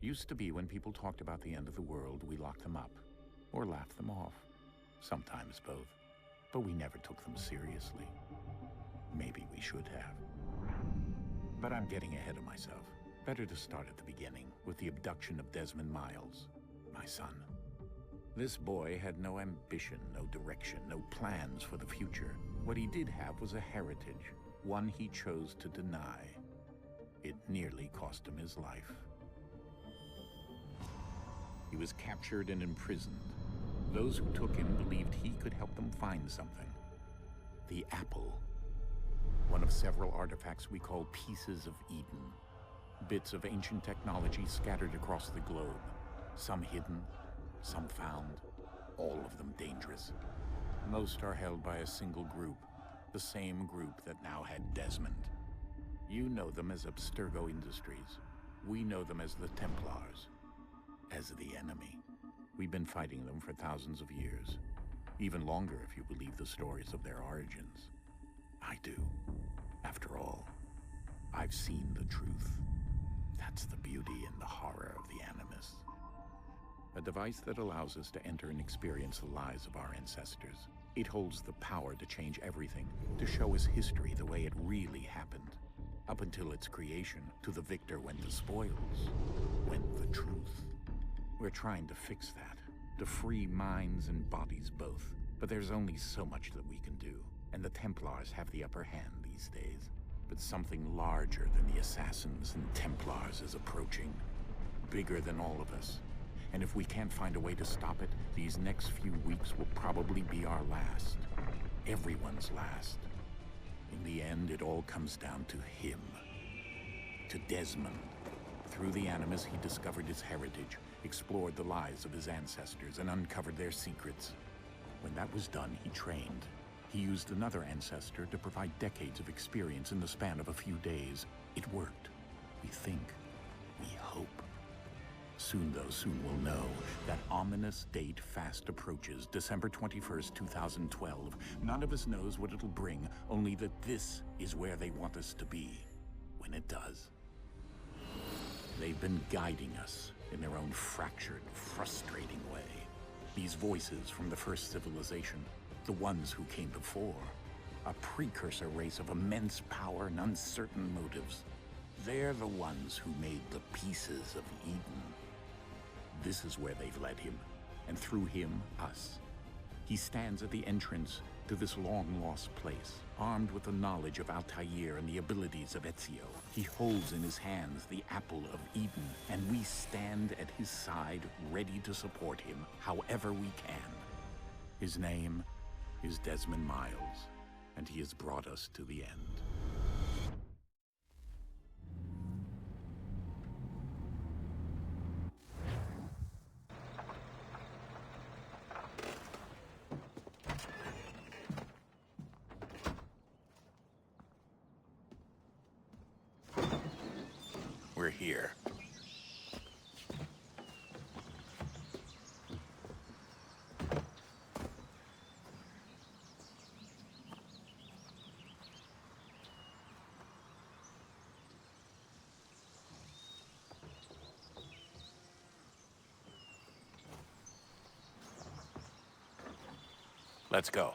Used to be when people talked about the end of the world, we locked them up. Or laughed them off. Sometimes both. But we never took them seriously. Maybe we should have. But I'm getting ahead of myself. Better to start at the beginning, with the abduction of Desmond Miles, my son. This boy had no ambition, no direction, no plans for the future. What he did have was a heritage, one he chose to deny. It nearly cost him his life. He was captured and imprisoned. Those who took him believed he could help them find something. The apple. One of several artifacts we call pieces of Eden. Bits of ancient technology scattered across the globe. Some hidden, some found, all of them dangerous. Most are held by a single group, the same group that now had Desmond. You know them as Abstergo Industries. We know them as the Templars, as the enemy. We've been fighting them for thousands of years. Even longer if you believe the stories of their origins. I do. After all, I've seen the truth. That's the beauty and the horror of the Animus. A device that allows us to enter and experience the lives of our ancestors. It holds the power to change everything, to show us history the way it really happened. Up until its creation, to the victor went the spoils, went the truth. We're trying to fix that, to free minds and bodies both. But there's only so much that we can do, and the Templars have the upper hand these days. But something larger than the Assassins and Templars is approaching, bigger than all of us. And if we can't find a way to stop it, these next few weeks will probably be our last. Everyone's last. In the end, it all comes down to him. To Desmond. Through the Animus, he discovered his heritage, explored the lives of his ancestors, and uncovered their secrets. When that was done, he trained. He used another ancestor to provide decades of experience in the span of a few days. It worked. We think. We hope. Soon we'll know. That ominous date fast approaches, December 21st, 2012. None of us knows what it'll bring, only that this is where they want us to be, when it does. They've been guiding us in their own fractured, frustrating way. These voices from the first civilization, the ones who came before, a precursor race of immense power and uncertain motives. They're the ones who made the pieces of Eden. This is where they've led him, and through him, us. He stands at the entrance to this long-lost place, armed with the knowledge of Altair and the abilities of Ezio. He holds in his hands the apple of Eden, and we stand at his side, ready to support him however we can. His name is Desmond Miles, and he has brought us to the end. We're here. Let's go.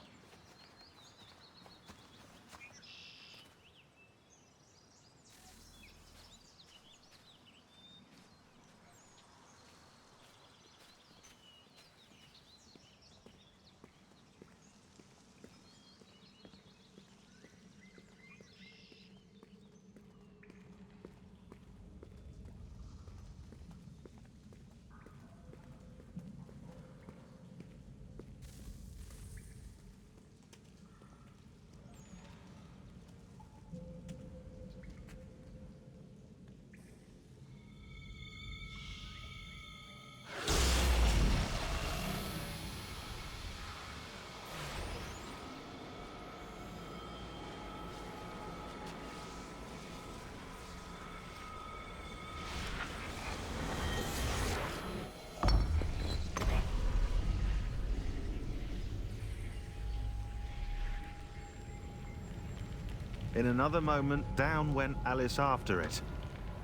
In another moment, down went Alice after it.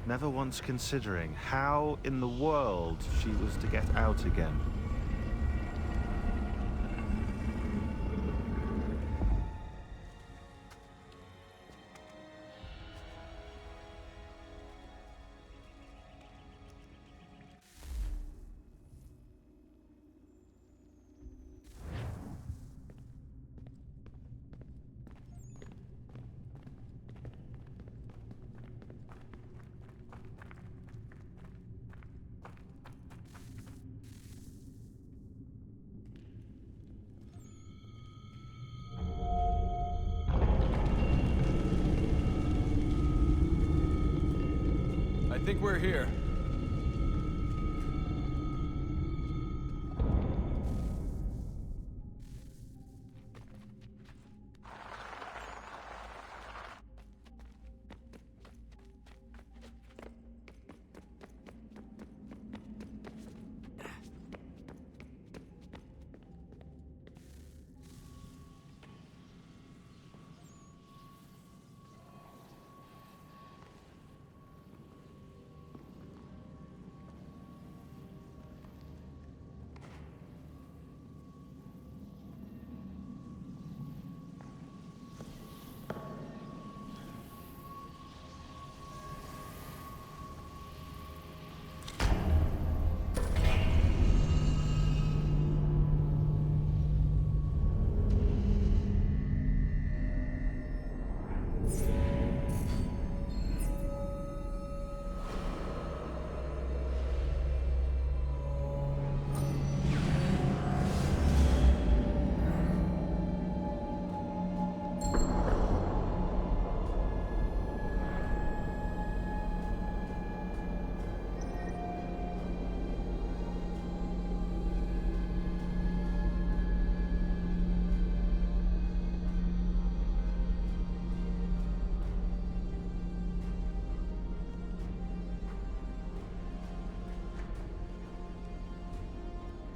never once considering how in the world she was to get out again. I think we're here.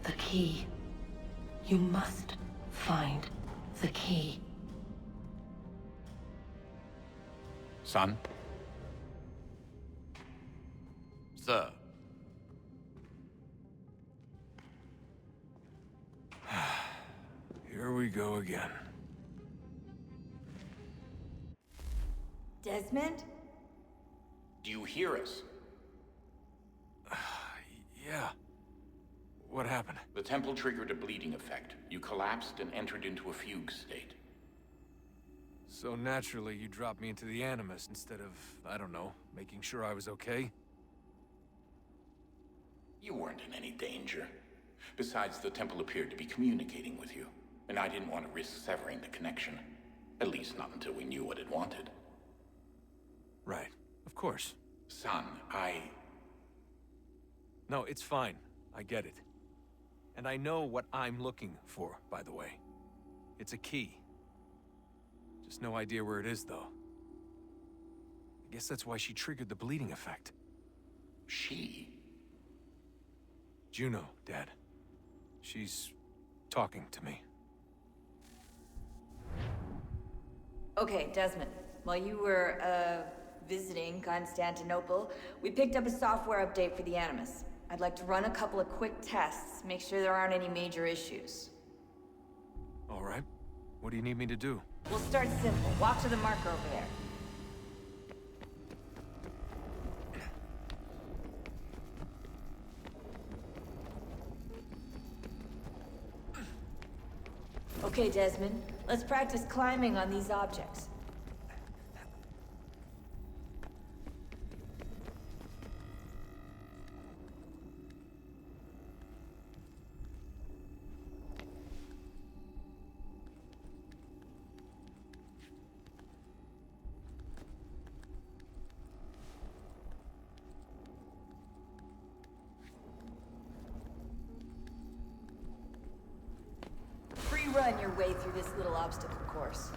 The key. You must find the key. Son? Sir. Here we go again. Desmond? Do you hear us? Yeah. What happened? The temple triggered a bleeding effect. You collapsed and entered into a fugue state. So naturally, you dropped me into the Animus instead of, I don't know, making sure I was okay? You weren't in any danger. Besides, the temple appeared to be communicating with you, and I didn't want to risk severing the connection. At least not until we knew what it wanted. Right. Of course. Son, No, it's fine. I get it. And I know what I'm looking for, by the way. It's a key. Just no idea where it is, though. I guess that's why she triggered the bleeding effect. She? Juno, Dad. She's talking to me. Okay, Desmond. While you were, visiting Constantinople, we picked up a software update for the Animus. I'd like to run a couple of quick tests, make sure there aren't any major issues. All right. What do you need me to do? We'll start simple. Walk to the marker over there. Okay, Desmond. Let's practice climbing on these objects. Run your way through this little obstacle course.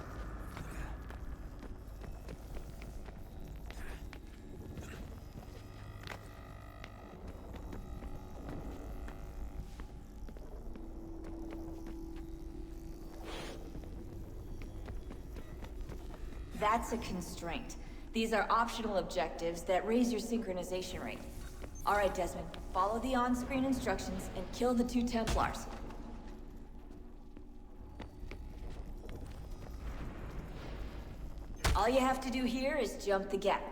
That's a constraint. These are optional objectives that raise your synchronization rate. Alright, Desmond, follow the on-screen instructions and kill the 2 Templars. All you have to do here is jump the gap.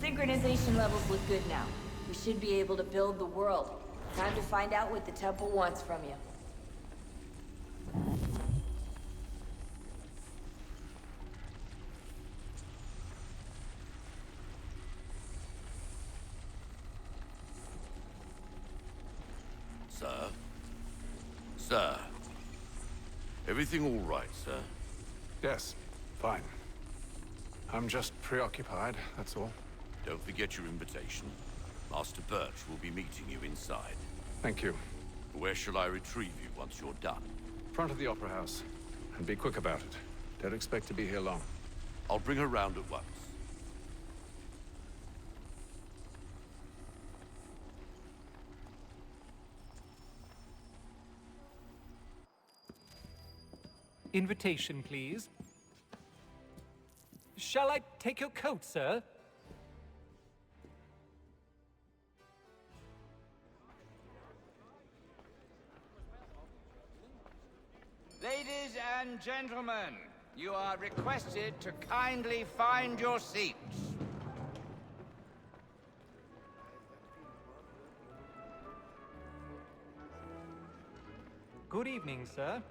Synchronization levels look good now. We should be able to build the world. Time to find out what the temple wants from you. Sir? Sir? Everything all right, sir? Yes, fine. I'm just preoccupied, that's all. Don't forget your invitation. Master Birch will be meeting you inside. Thank you. Where shall I retrieve you once you're done? Front of the Opera House. And be quick about it. Don't expect to be here long. I'll bring her round at once. Invitation, please. Shall I take your coat, sir? Ladies and gentlemen, you are requested to kindly find your seats. Good evening, sir.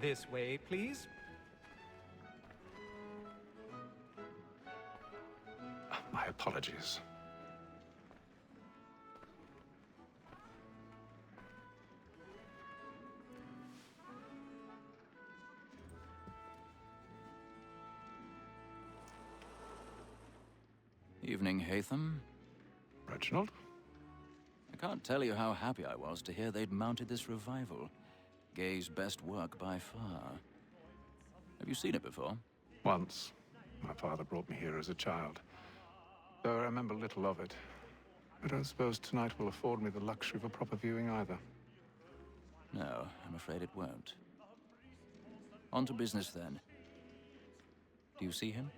This way, please. My apologies. Evening, Hatham. Reginald? I can't tell you how happy I was to hear they'd mounted this revival. Gay's best work by far. Have you seen it before? Once. My father brought me here as a child. Though I remember little of it. I don't suppose tonight will afford me the luxury of a proper viewing either. No, I'm afraid it won't. On to business, then. Do you see him?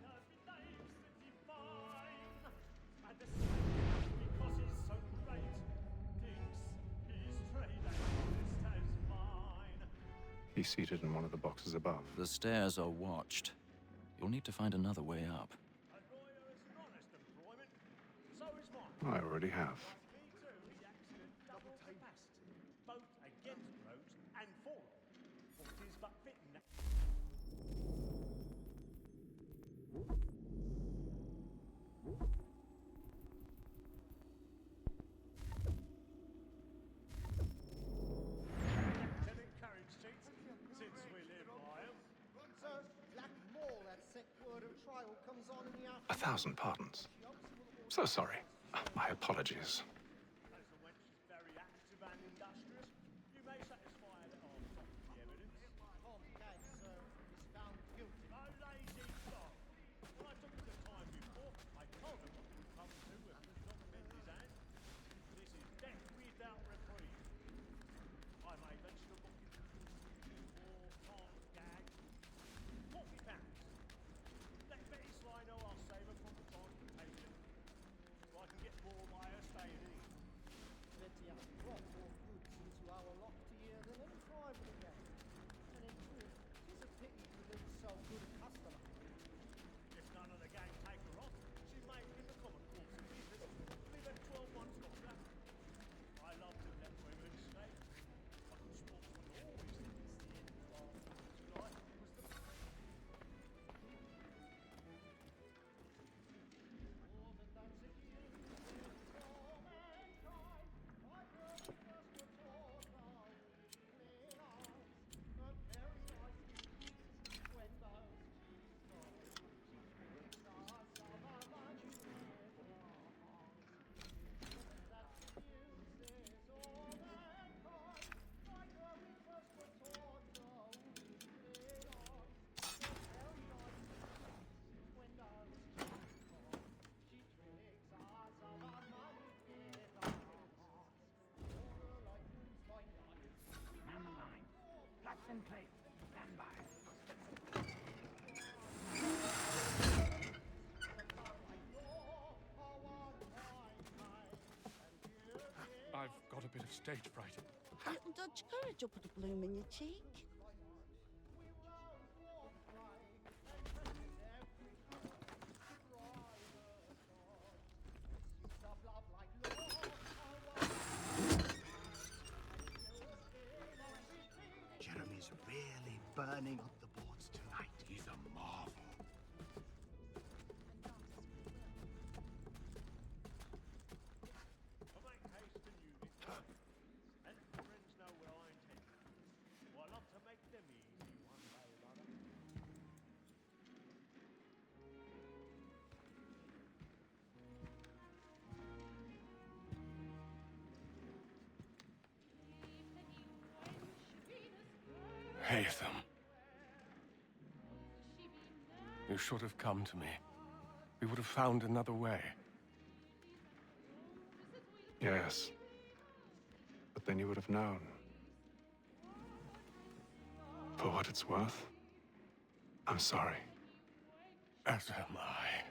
He's seated in one of the boxes above. The stairs are watched. You'll need to find another way up. I already have. A thousand pardons. So sorry. My apologies. I can get more by her staying here. I've got a bit of stage fright. Little Dodge courage will put a bloom in your cheek. Jeremy's really burning up the boards tonight. He's a marvel. Haytham. You should have come to me. We would have found another way. Yes. But then you would have known. For what it's worth, I'm sorry. As am I.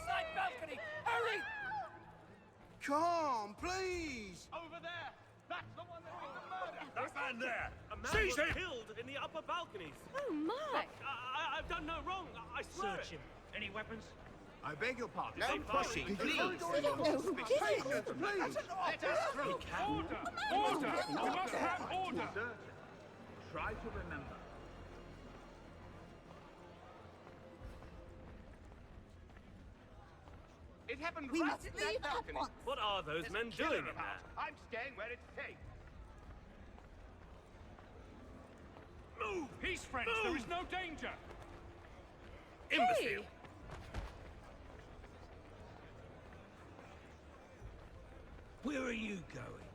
Side balcony! Hurry! Come, please! Over there! That's the one that did the murder! That man there! A man Seize was him! killed in the upper balconies. Oh, my! I've done no wrong. I swear Search him. Any weapons? I beg your pardon. No pushing, please. Patience, please. Let us through. Order! Order! We must have order! Try to remember. It happened We right must in leave that at balcony. once. What are those There's men a killer doing in about. there? I'm staying where it's safe. Move! Peace, friends! Move! There is no danger! Imbecile! Where are you going?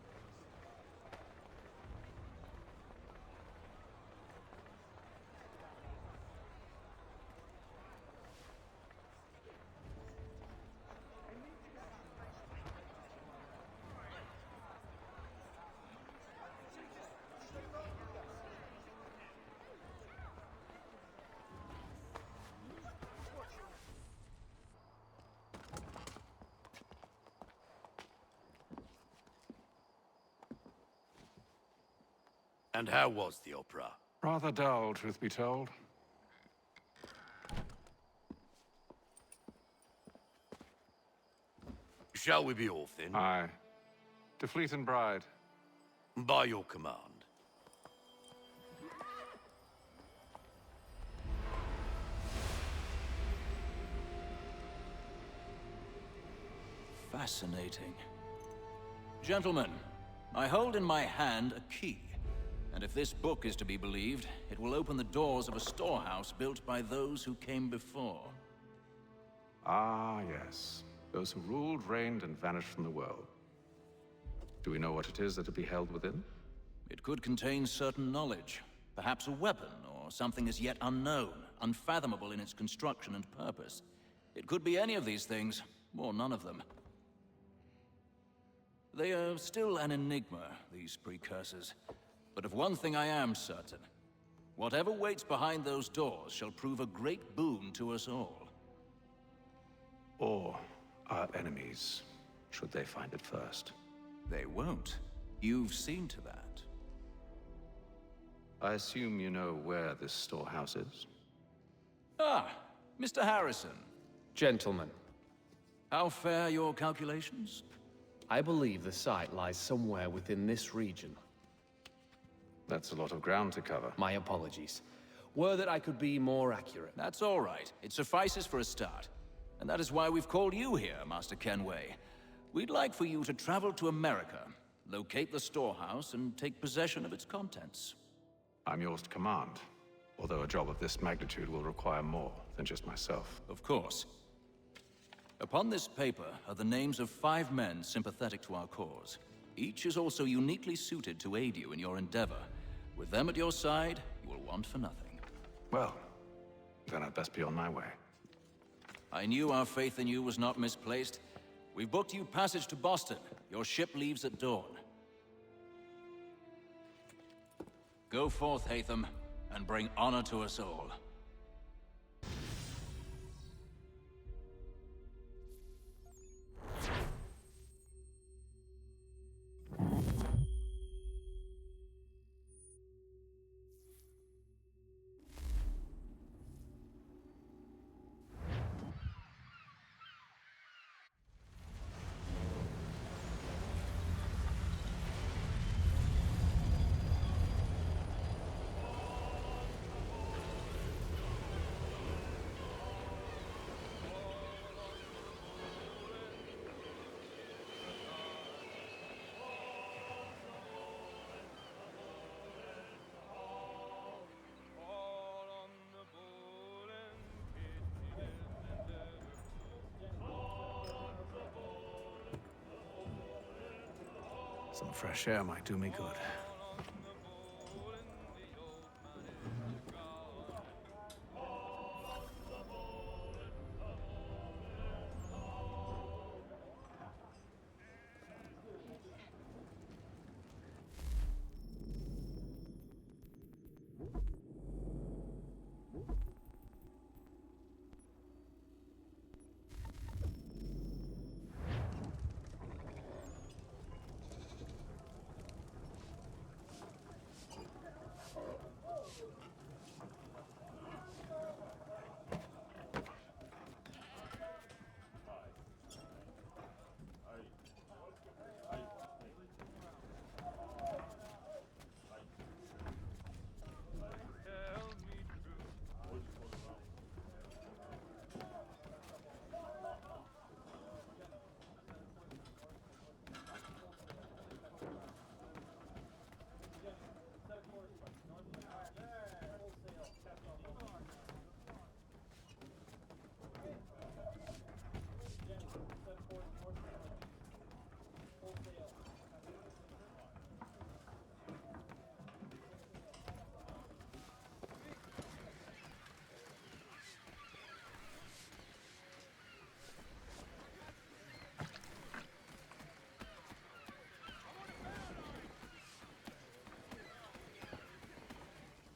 And how was the opera? Rather dull, truth be told. Shall we be off then? Aye. To Fleet and Bride. By your command. Fascinating. Gentlemen, I hold in my hand a key. And if this book is to be believed, it will open the doors of a storehouse built by those who came before. Ah, yes. Those who ruled, reigned, and vanished from the world. Do we know what it is that will be held within? It could contain certain knowledge. Perhaps a weapon, or something as yet unknown, unfathomable in its construction and purpose. It could be any of these things, or none of them. They are still an enigma, these precursors. But of one thing I am certain. Whatever waits behind those doors shall prove a great boon to us all. Or our enemies, should they find it first. They won't. You've seen to that. I assume you know where this storehouse is? Ah, Mr. Harrison. Gentlemen, How fare your calculations? I believe the site lies somewhere within this region. That's a lot of ground to cover. My apologies. Were that I could be more accurate. That's all right. It suffices for a start. And that is why we've called you here, Master Kenway. We'd like for you to travel to America, locate the storehouse, and take possession of its contents. I'm yours to command, although a job of this magnitude will require more than just myself. Of course. Upon this paper are the names of 5 men sympathetic to our cause. Each is also uniquely suited to aid you in your endeavor. With them at your side, you will want for nothing. Well, then I'd best be on my way. I knew our faith in you was not misplaced. We've booked you passage to Boston. Your ship leaves at dawn. Go forth, Hatham, and bring honor to us all. Some fresh air might do me good.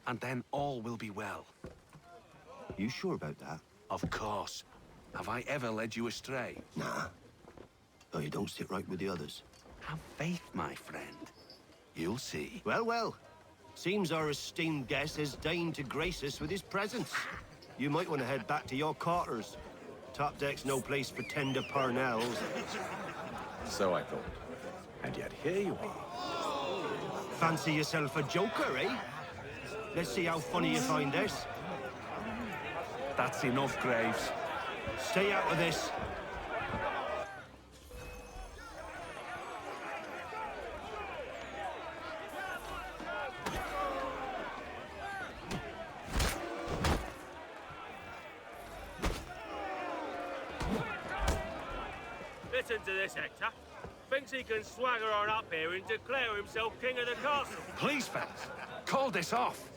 And then all will be well. You sure about that? Of course. Have I ever led you astray? Nah. Though you don't sit right with the others. Have faith, my friend. You'll see. Well, well. Seems our esteemed guest has deigned to grace us with his presence. You might want to head back to your quarters. Top deck's no place for tender parnells. So I thought. And yet here you are. Fancy yourself a joker, eh? Let's see how funny you find this. That's enough, Graves. Stay out of this. Listen to this, Hector. Thinks he can swagger on up here and declare himself king of the castle. Please, fellas, call this off.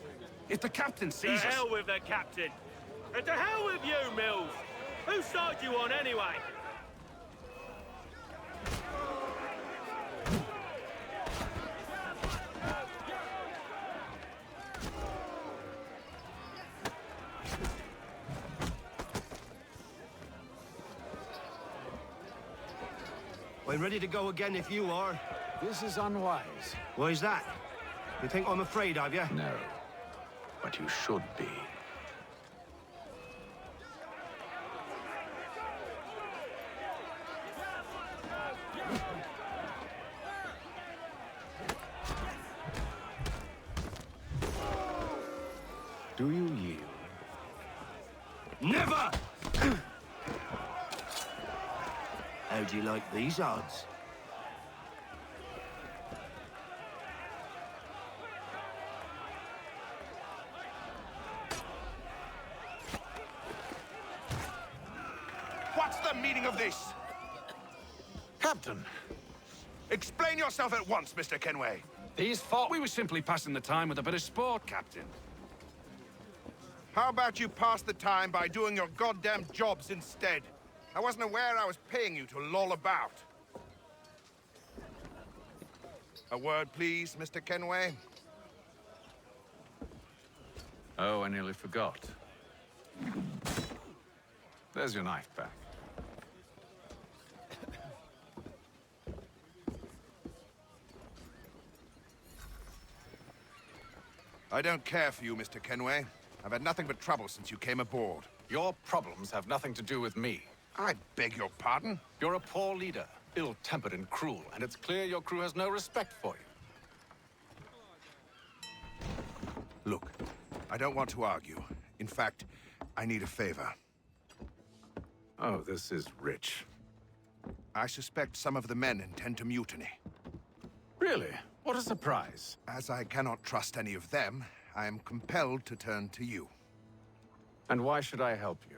If the captain sees us... To hell with the captain. And to hell with you, Mills. Whose side you on, anyway? I'm ready to go again if you are. This is unwise. Why is that? You think I'm afraid of you? No. But you should be. Do you yield? Never! How do you like these odds? What's the meaning of this? Captain! Explain yourself at once, Mr. Kenway. These thought we were simply passing the time with a bit of sport, Captain. How about you pass the time by doing your goddamn jobs instead? I wasn't aware I was paying you to loll about. A word, please, Mr. Kenway. Oh, I nearly forgot. There's your knife back. I don't care for you, Mr. Kenway. I've had nothing but trouble since you came aboard. Your problems have nothing to do with me. I beg your pardon? You're a poor leader, ill-tempered and cruel, and it's clear your crew has no respect for you. Look, I don't want to argue. In fact, I need a favor. Oh, this is rich. I suspect some of the men intend to mutiny. Really? What a surprise. As I cannot trust any of them, I am compelled to turn to you. And why should I help you?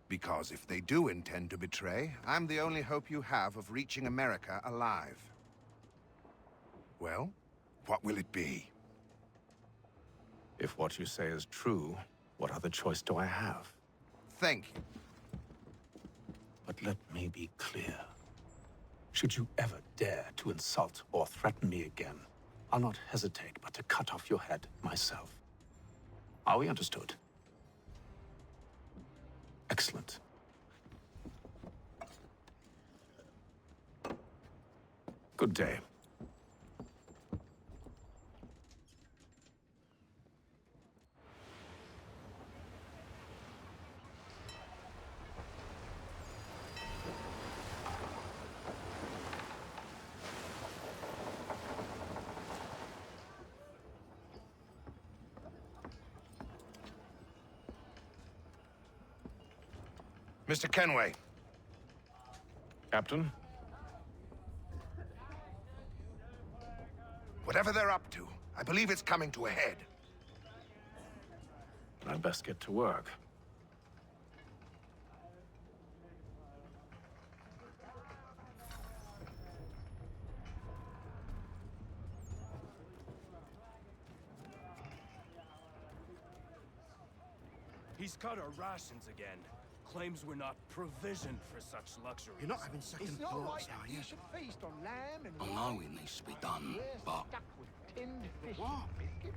Because if they do intend to betray, I'm the only hope you have of reaching America alive. Well, what will it be? If what you say is true, what other choice do I have? Thank you. But let me be clear. Should you ever dare to insult or threaten me again, I'll not hesitate but to cut off your head myself. Are we understood? Excellent. Good day. Mr. Kenway. Captain? Whatever they're up to, I believe it's coming to a head. I'd best get to work. He's cut our rations again. Claims we're not provisioned for such luxuries. You're not having second It's not thoughts, like are you? you should feast on lamb and I know it needs to be done, but... tinned fish What? and biscuit.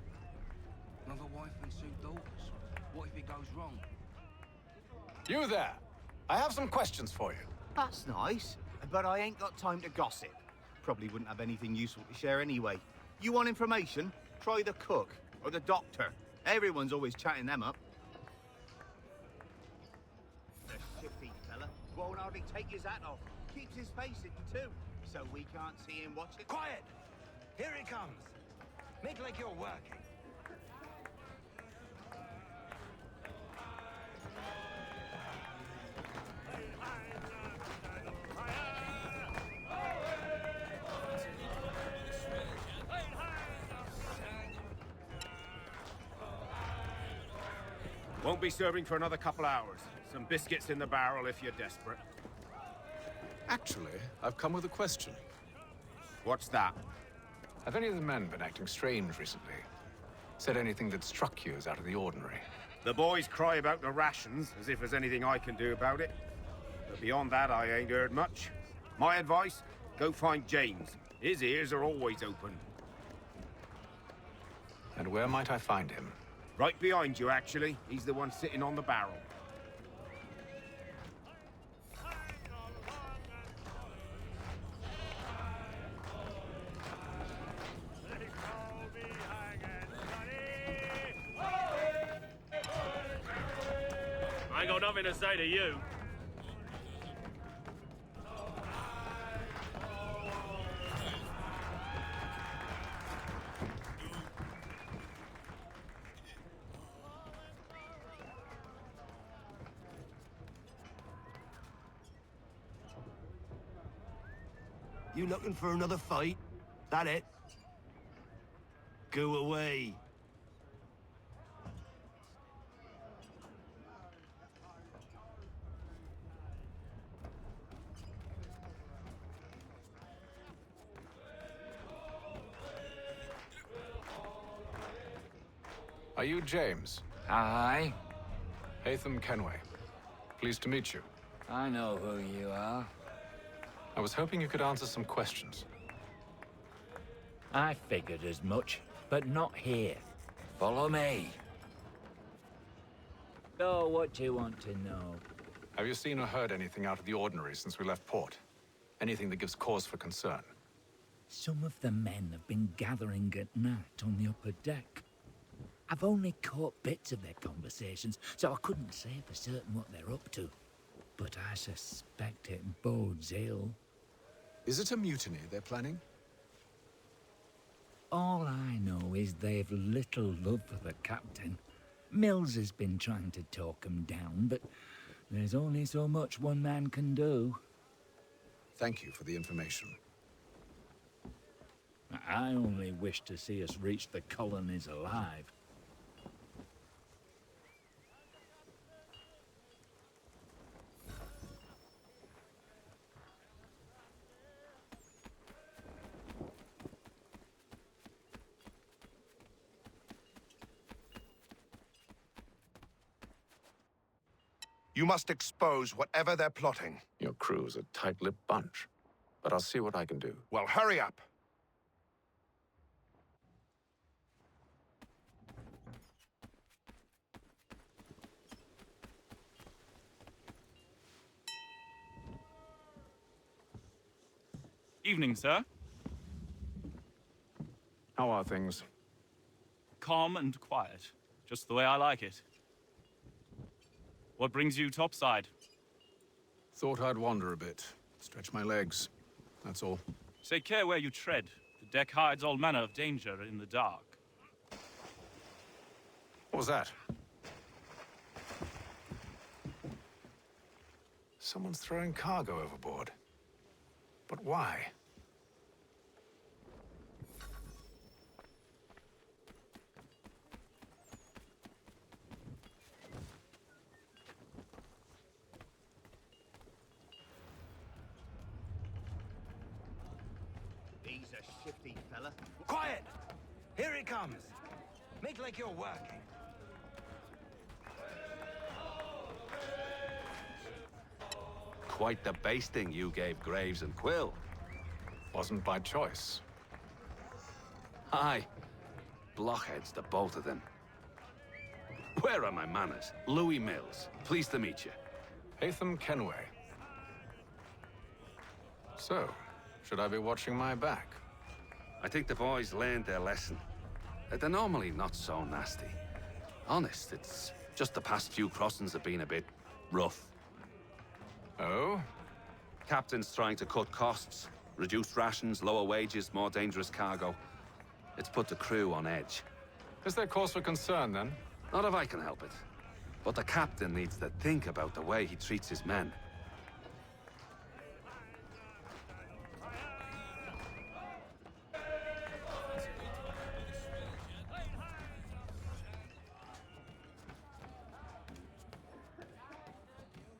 Another wife and 2 daughters. What if it goes wrong? You there! I have some questions for you. That's nice, but I ain't got time to gossip. Probably wouldn't have anything useful to share anyway. You want information? Try the cook or the doctor. Everyone's always chatting them up. The shifty fella won't hardly take his hat off. Keeps his face hidden too, so we can't see him watching. Quiet! Here he comes. Make like you're working. Won't be serving for another couple hours. Some biscuits in the barrel if you're desperate. Actually, I've come with a question. What's that? Have any of the men been acting strange recently? Said anything that struck you as out of the ordinary? The boys cry about the rations, as if there's anything I can do about it. But beyond that, I ain't heard much. My advice, go find James. His ears are always open. And where might I find him? Right behind you, actually. He's the one sitting on the barrel. I ain't got nothing to say to you. You looking for another fight? That it? Go away. Are you James? Aye. Hatham Kenway. Pleased to meet you. I know who you are. I was hoping you could answer some questions. I figured as much, but not here. Follow me. So, what do you want to know? Have you seen or heard anything out of the ordinary since we left port? Anything that gives cause for concern? Some of the men have been gathering at night on the upper deck. I've only caught bits of their conversations, so I couldn't say for certain what they're up to. But I suspect it bodes ill. Is it a mutiny they're planning? All I know is they've little love for the captain. Mills has been trying to talk 'em down, but there's only so much one man can do. Thank you for the information. I only wish to see us reach the colonies alive. You must expose whatever they're plotting. Your crew's a tight-lipped bunch, but I'll see what I can do. Well, hurry up. Evening, sir. How are things? Calm and quiet. Just the way I like it. What brings you topside? Thought I'd wander a bit. Stretch my legs. That's all. Take care where you tread. The deck hides all manner of danger in the dark. What was that? Someone's throwing cargo overboard. But why? He's a shifty fella. Quiet! Here he comes. Make like you're working. Quite the basting you gave Graves and Quill. Wasn't by choice. Aye. Blockheads, the both of them. Where are my manners? Louis Mills. Pleased to meet you. Hatham Kenway. So, should I be watching my back? I think the boys learned their lesson. They're normally not so nasty. Honest, it's just the past few crossings have been a bit rough. Oh? Captain's trying to cut costs. Reduced rations, lower wages, more dangerous cargo. It's put the crew on edge. Is there cause for concern, then? Not if I can help it. But the captain needs to think about the way he treats his men.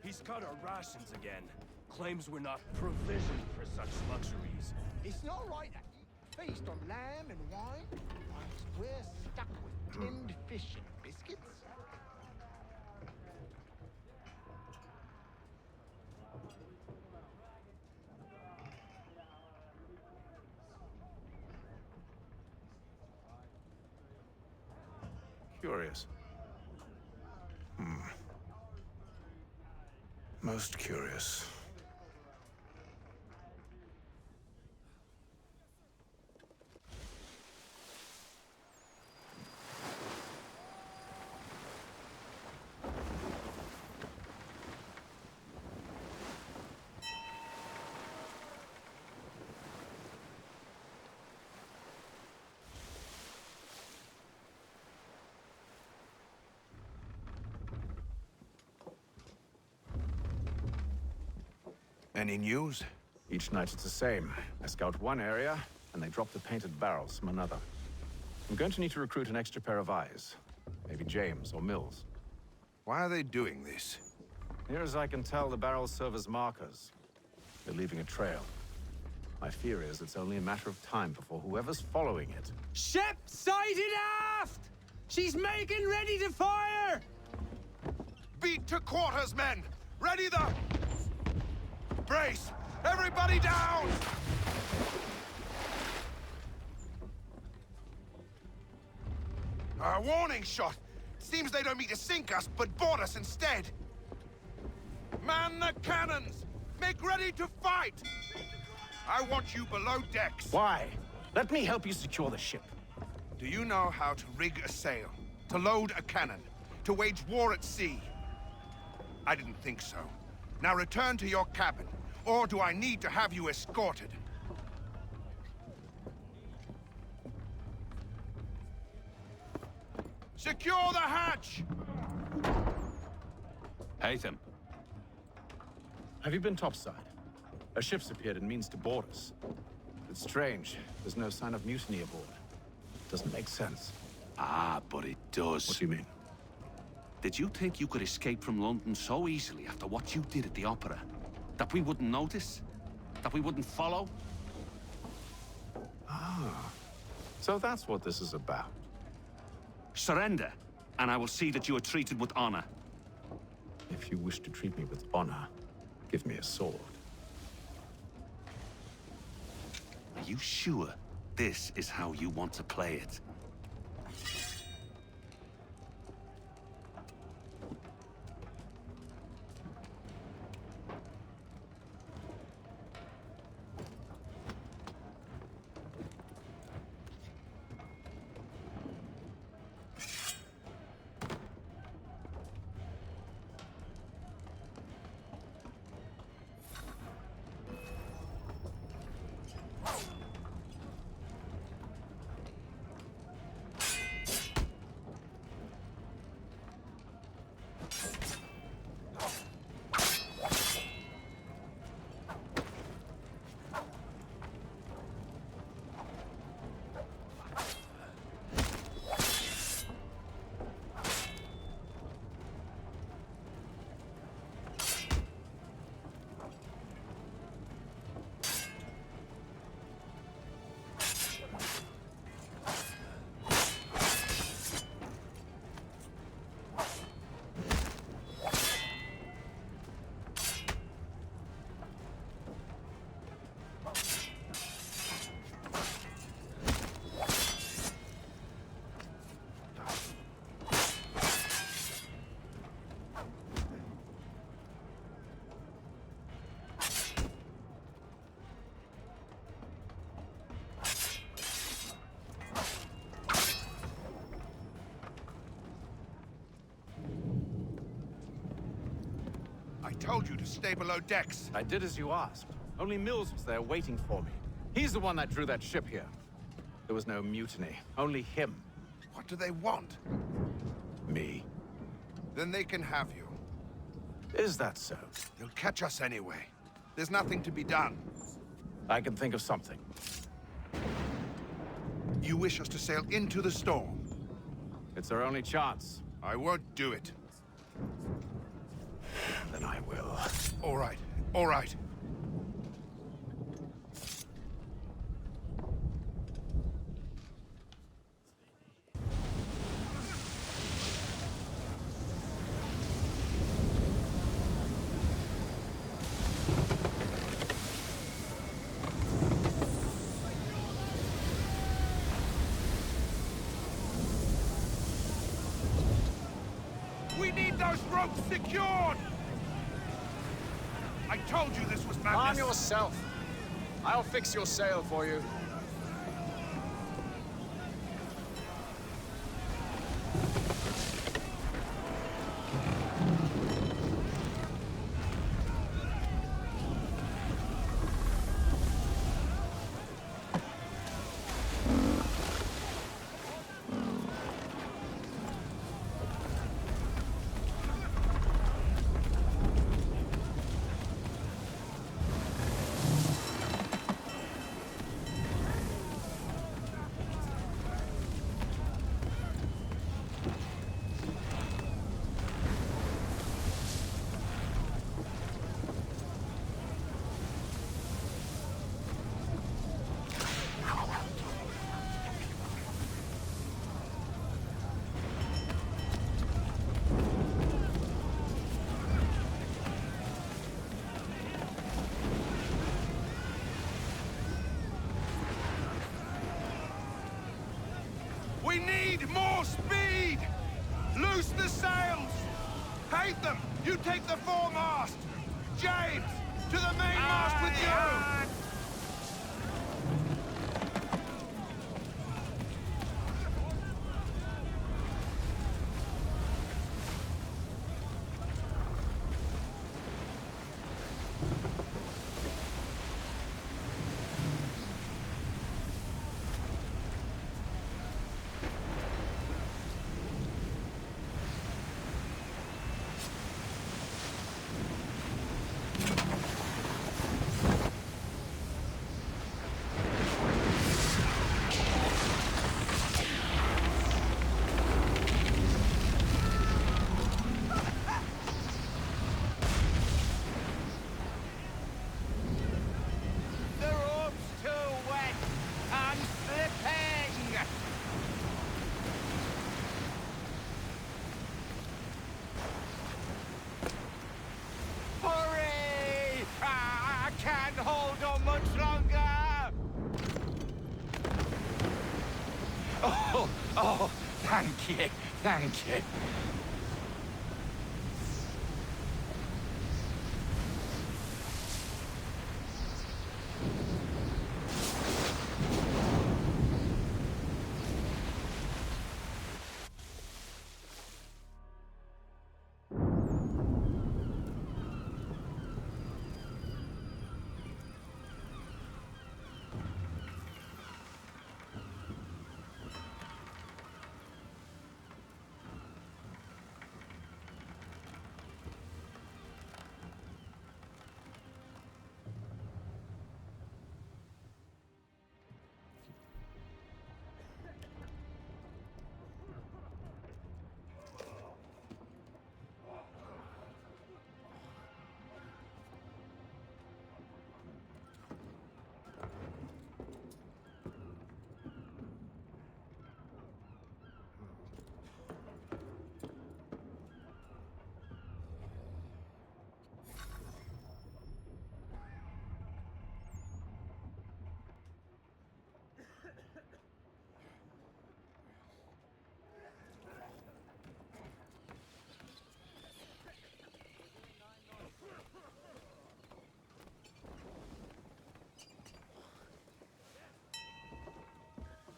He's cut our rations again. Claims we're not provisioned for such luxuries. It's not right that you feast on lamb and wine whilst we're stuck with tinned fish and biscuits. Curious. Most curious. Any news? Each night it's the same. I scout one area, and they drop the painted barrels from another. I'm going to need to recruit an extra pair of eyes. Maybe James or Mills. Why are they doing this? Near as I can tell, the barrels serve as markers. They're leaving a trail. My fear is it's only a matter of time before whoever's following it... Ship sighted aft! She's making ready to fire! Beat to quarters, men! Ready the... Brace! Everybody down! A warning shot! Seems they don't mean to sink us, but board us instead! Man the cannons! Make ready to fight! I want you below decks. Why? Let me help you secure the ship. Do you know how to rig a sail? To load a cannon? To wage war at sea? I didn't think so. Now return to your cabin. Or do I need to have you escorted? Secure the hatch! Haytham. Have you been topside? A ship's appeared and means to board us. It's strange. There's no sign of mutiny aboard. Doesn't make sense. Ah, but it does. What do you mean? Did you think you could escape from London so easily after what you did at the opera? That we wouldn't notice? That we wouldn't follow? Ah. So that's what this is about. Surrender, and I will see that you are treated with honor. If you wish to treat me with honor, give me a sword. Are you sure this is how you want to play it? I told you to stay below decks. I did as you asked. Only Mills was there waiting for me. He's the one that drew that ship here. There was no mutiny, only him. What do they want? Me. Then they can have you. Is that so? They'll catch us anyway. There's nothing to be done. I can think of something. You wish us to sail into the storm? It's our only chance. I won't do it. Then I will. All right, all right. We need those ropes secured! I told you this was madness. Arm yourself. I'll fix your sail for you. Hate them! You take the foremast! James! To the mainmast with you! The rope's too wet. I'm slipping. Hurry! I can't hold on much longer. Oh, thank you, thank you.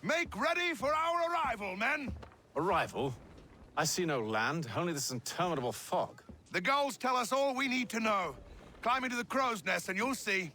Make ready for our arrival, men! Arrival? I see no land, only this interminable fog. The gulls tell us all we need to know. Climb into the crow's nest and you'll see.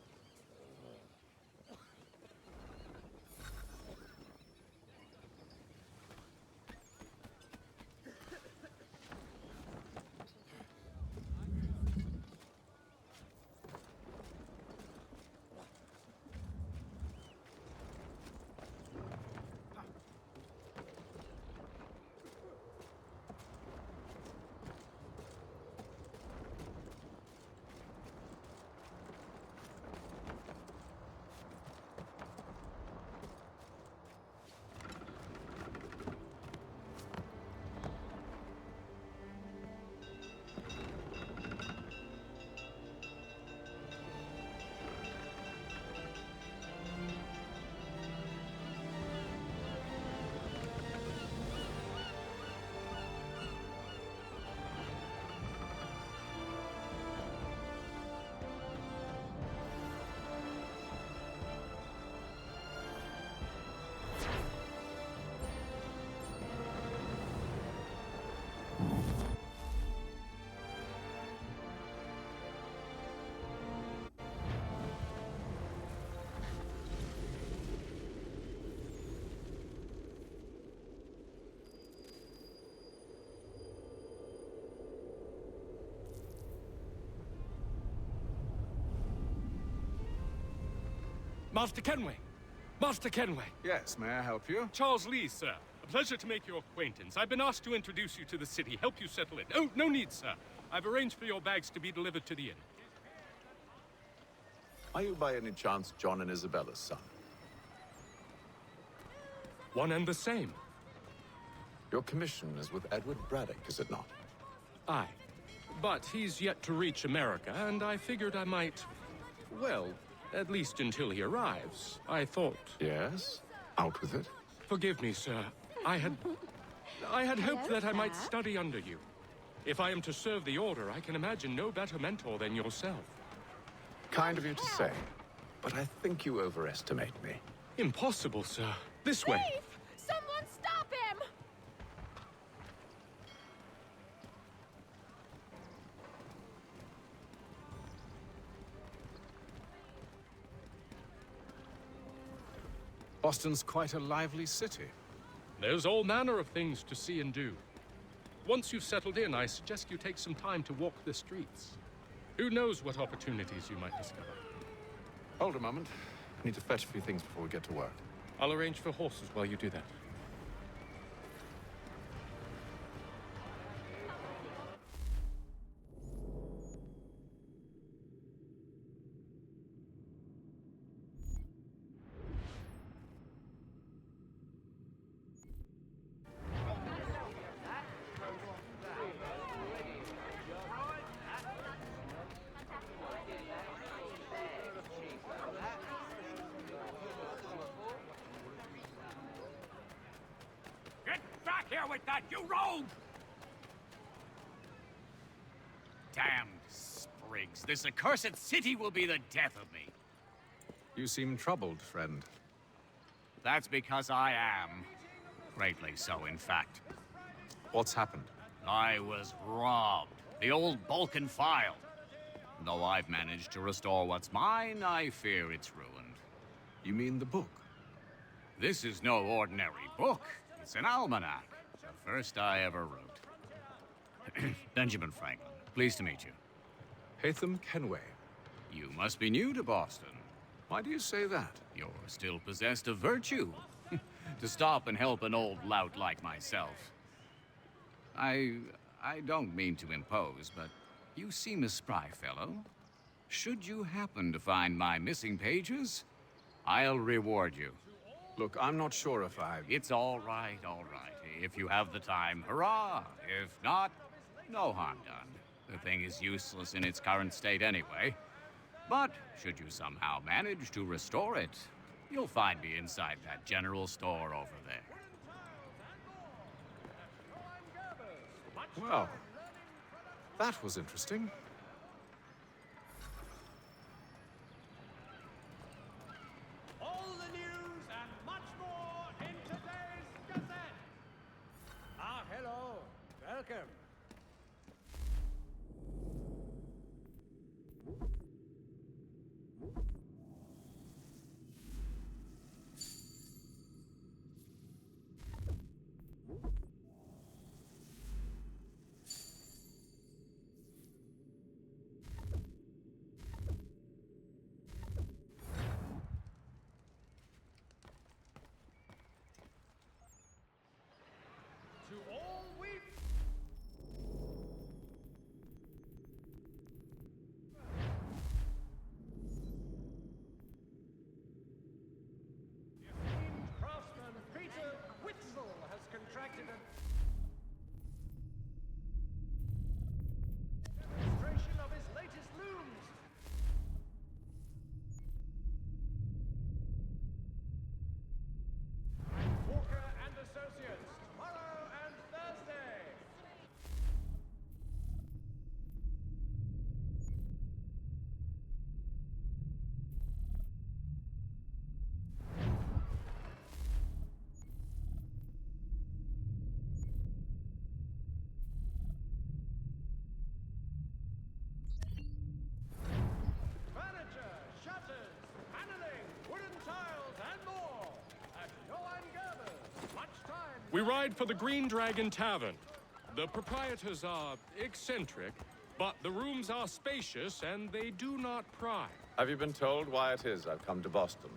Master Kenway! Master Kenway! Yes, may I help you? Charles Lee, sir. A pleasure to make your acquaintance. I've been asked to introduce you to the city, help you settle in. Oh, no need, sir. I've arranged for your bags to be delivered to the inn. Are you by any chance John and Isabella's son? One and the same. Your commission is with Edward Braddock, is it not? Aye. But he's yet to reach America, and I figured I might... well, at least until he arrives, I thought... Yes? Out with it. Forgive me, sir. I had hoped that I might study under you. If I am to serve the Order, I can imagine no better mentor than yourself. Kind of you to say, but I think you overestimate me. Impossible, sir. This way. Thief! Someone stop him! Boston's quite a lively city. There's all manner of things to see and do. Once you've settled in, I suggest you take some time to walk the streets. Who knows what opportunities you might discover. Hold a moment. I need to fetch a few things before we get to work. I'll arrange for horses while you do that. Get back here with that, you rogue! Damned sprigs. This accursed city will be the death of me. You seem troubled, friend. That's because I am. Greatly so, in fact. What's happened? I was robbed. The old Balkan file. Though I've managed to restore what's mine, I fear it's ruined. You mean the book? This is no ordinary book. It's an almanac. The first I ever wrote. Benjamin Franklin, pleased to meet you. Hatham Kenway. You must be new to Boston. Why do you say that? You're still possessed of virtue. To stop and help an old lout like myself. I don't mean to impose, but you seem a spry fellow. Should you happen to find my missing pages, I'll reward you. Look, I'm not sure if I... It's all right, all right. If you have the time, hurrah! If not, no harm done. The thing is useless in its current state anyway. But should you somehow manage to restore it, you'll find me inside that general store over there. Well, that was interesting. All the news and much more in today's Gazette! Ah, hello. Welcome. To all we... The esteemed craftsman Peter Witzel has contracted a... demonstration of his latest looms. Walker and Associates, tomorrow and Thursday. Furniture, shutters, paneling, wooden tiles, and more. At Johan Gerber's. Much time. We ride for the Green Dragon Tavern. The proprietors are eccentric, but the rooms are spacious and they do not pry. Have you been told why it is I've come to Boston?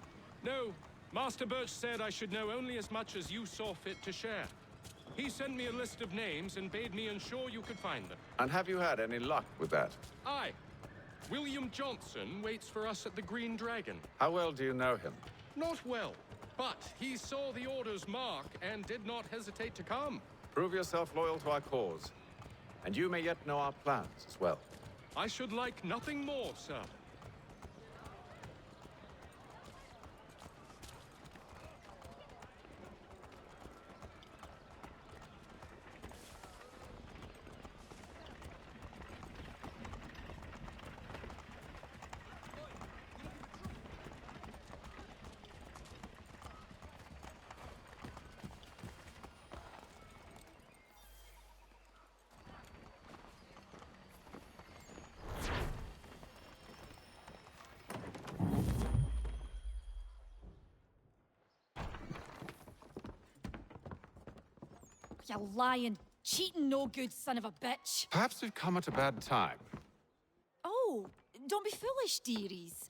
No, Master Birch said I should know only as much as you saw fit to share. He sent me a list of names and bade me ensure you could find them. And have you had any luck with that? Aye. William Johnson waits for us at the Green Dragon. How well do you know him? Not well, but he saw the Order's mark and did not hesitate to come. Prove yourself loyal to our cause. And you may yet know our plans as well. I should like nothing more, sir. You lying, cheating, no good son of a bitch. Perhaps we've come at a bad time. Oh, don't be foolish, dearies.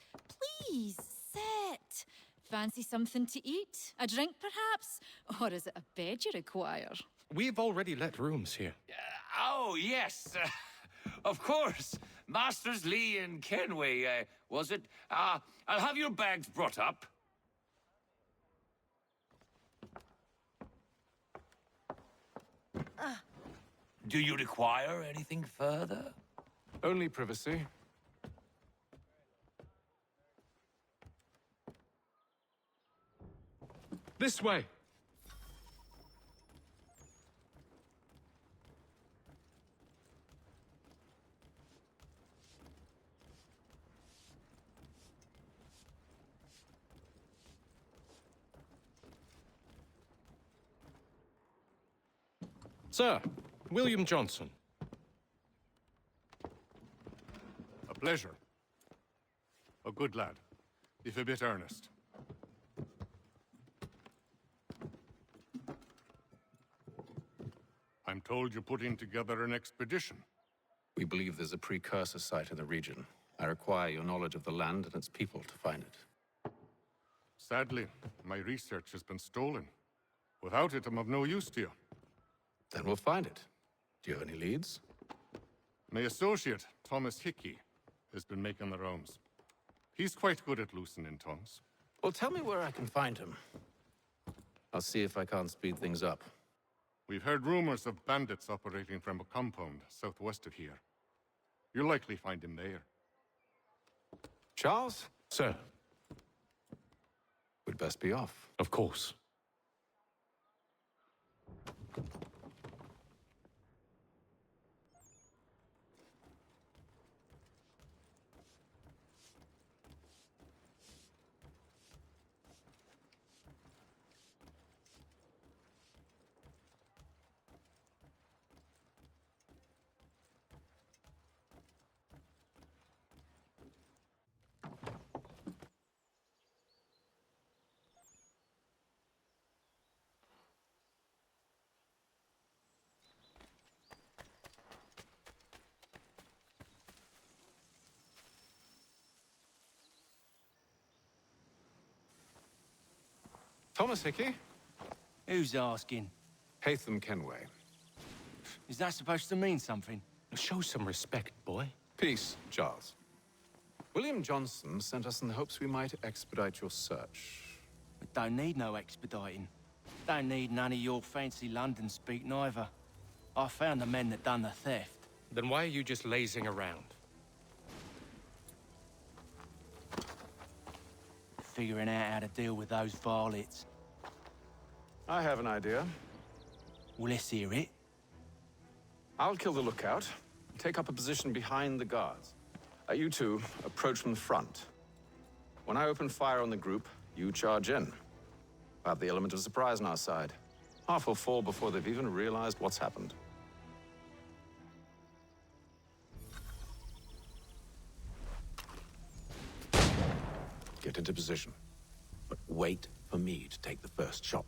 Please, sit. Fancy something to eat? A drink, perhaps? Or is it a bed you require? We've already let rooms here. Oh, yes. Of course. Masters Lee and Kenway, was it? I'll have your bags brought up. Do you require anything further? Only privacy. This way. Sir, William Johnson. A pleasure. A good lad, if a bit earnest. I'm told you're putting together an expedition. We believe there's a precursor site in the region. I require your knowledge of the land and its people to find it. Sadly, my research has been stolen. Without it, I'm of no use to you. Then we'll find it. Do you have any leads? My associate, Thomas Hickey, has been making the rounds. He's quite good at loosening tongues. Well, tell me where I can find him. I'll see if I can't speed things up. We've heard rumors of bandits operating from a compound southwest of here. You'll likely find him there. Charles? Sir. We'd best be off. Of course. Thomas Hickey? Who's asking? Haytham Kenway. Is that supposed to mean something? Show some respect, boy. Peace, Charles. William Johnson sent us in the hopes we might expedite your search. We don't need no expediting. Don't need none of your fancy London speak neither. I found the men that done the theft. Then why are you just lazing around? Figuring out how to deal with those varlets. I have an idea. Well, let's hear it. I'll kill the lookout, take up a position behind the guards. You two approach from the front. When I open fire on the group, you charge in. We'll have the element of surprise on our side. Half will fall before they've even realized what's happened. Get into position, but wait for me to take the first shot.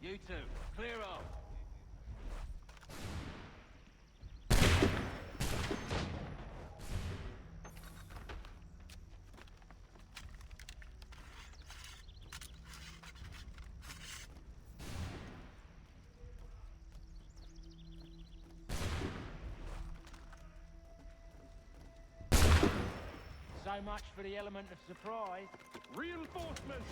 You two, clear off. So much for the element of surprise. Reinforcements!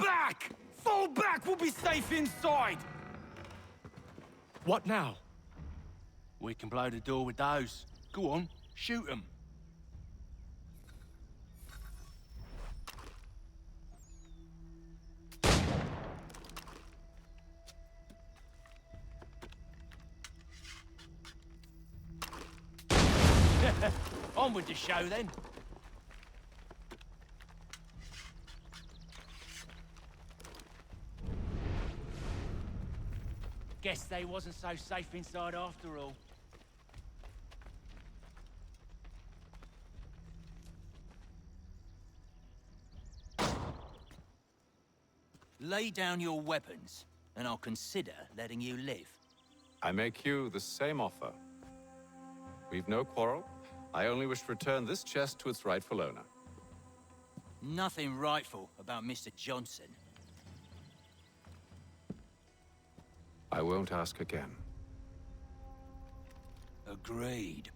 back! Fall back! We'll be safe inside! What now? We can blow the door with those. Go on, shoot them. On with the show, then. Guess they wasn't so safe inside after all. Lay down your weapons, and I'll consider letting you live. I make you the same offer. We've no quarrel. I only wish to return this chest to its rightful owner. Nothing rightful about Mr. Johnson. I won't ask again. Agreed.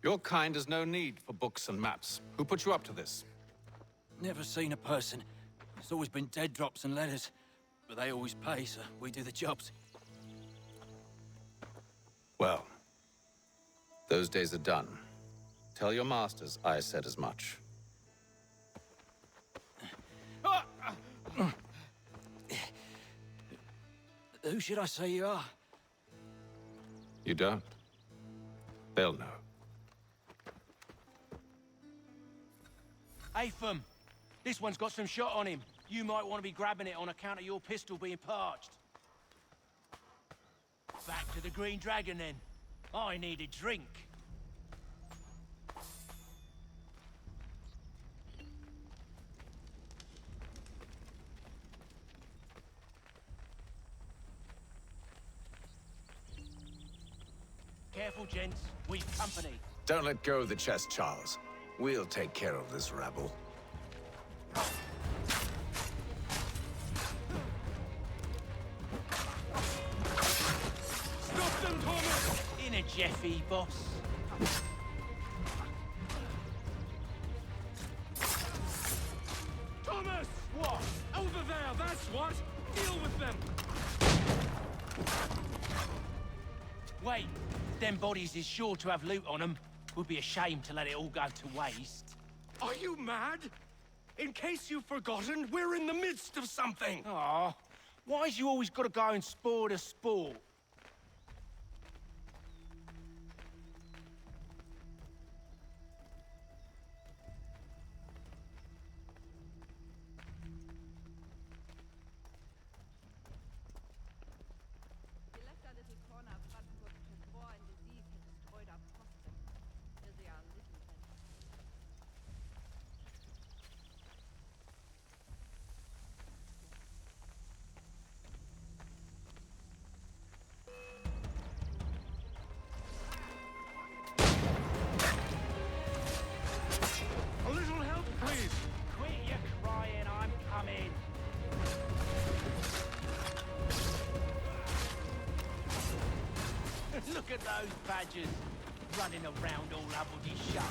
Your kind has no need for books and maps. Who put you up to this? Never seen a person. It's always been dead drops and letters. But they always pay, so we do the jobs. Well, those days are done. Tell your masters I said as much. Who should I say you are? You don't. They'll know. Atham, this one's got some shot on him. You might want to be grabbing it on account of your pistol being parched. Back to the Green Dragon, then. I need a drink. Careful, gents. We've company. Don't let go of the chest, Charles. We'll take care of this rabble. Stop them, Thomas! In a Jeffy, boss. Thomas! What? Over there, that's what! Deal with them! Wait, them bodies is sure to have loot on them. Would be a shame to let it all go to waste. Are you mad? In case you've forgotten, we're in the midst of something! Aw, why's you always gotta go and spoil the sport? A little help, please! Quit your crying, I'm coming. Look at those badgers, running around all hubbledy shut.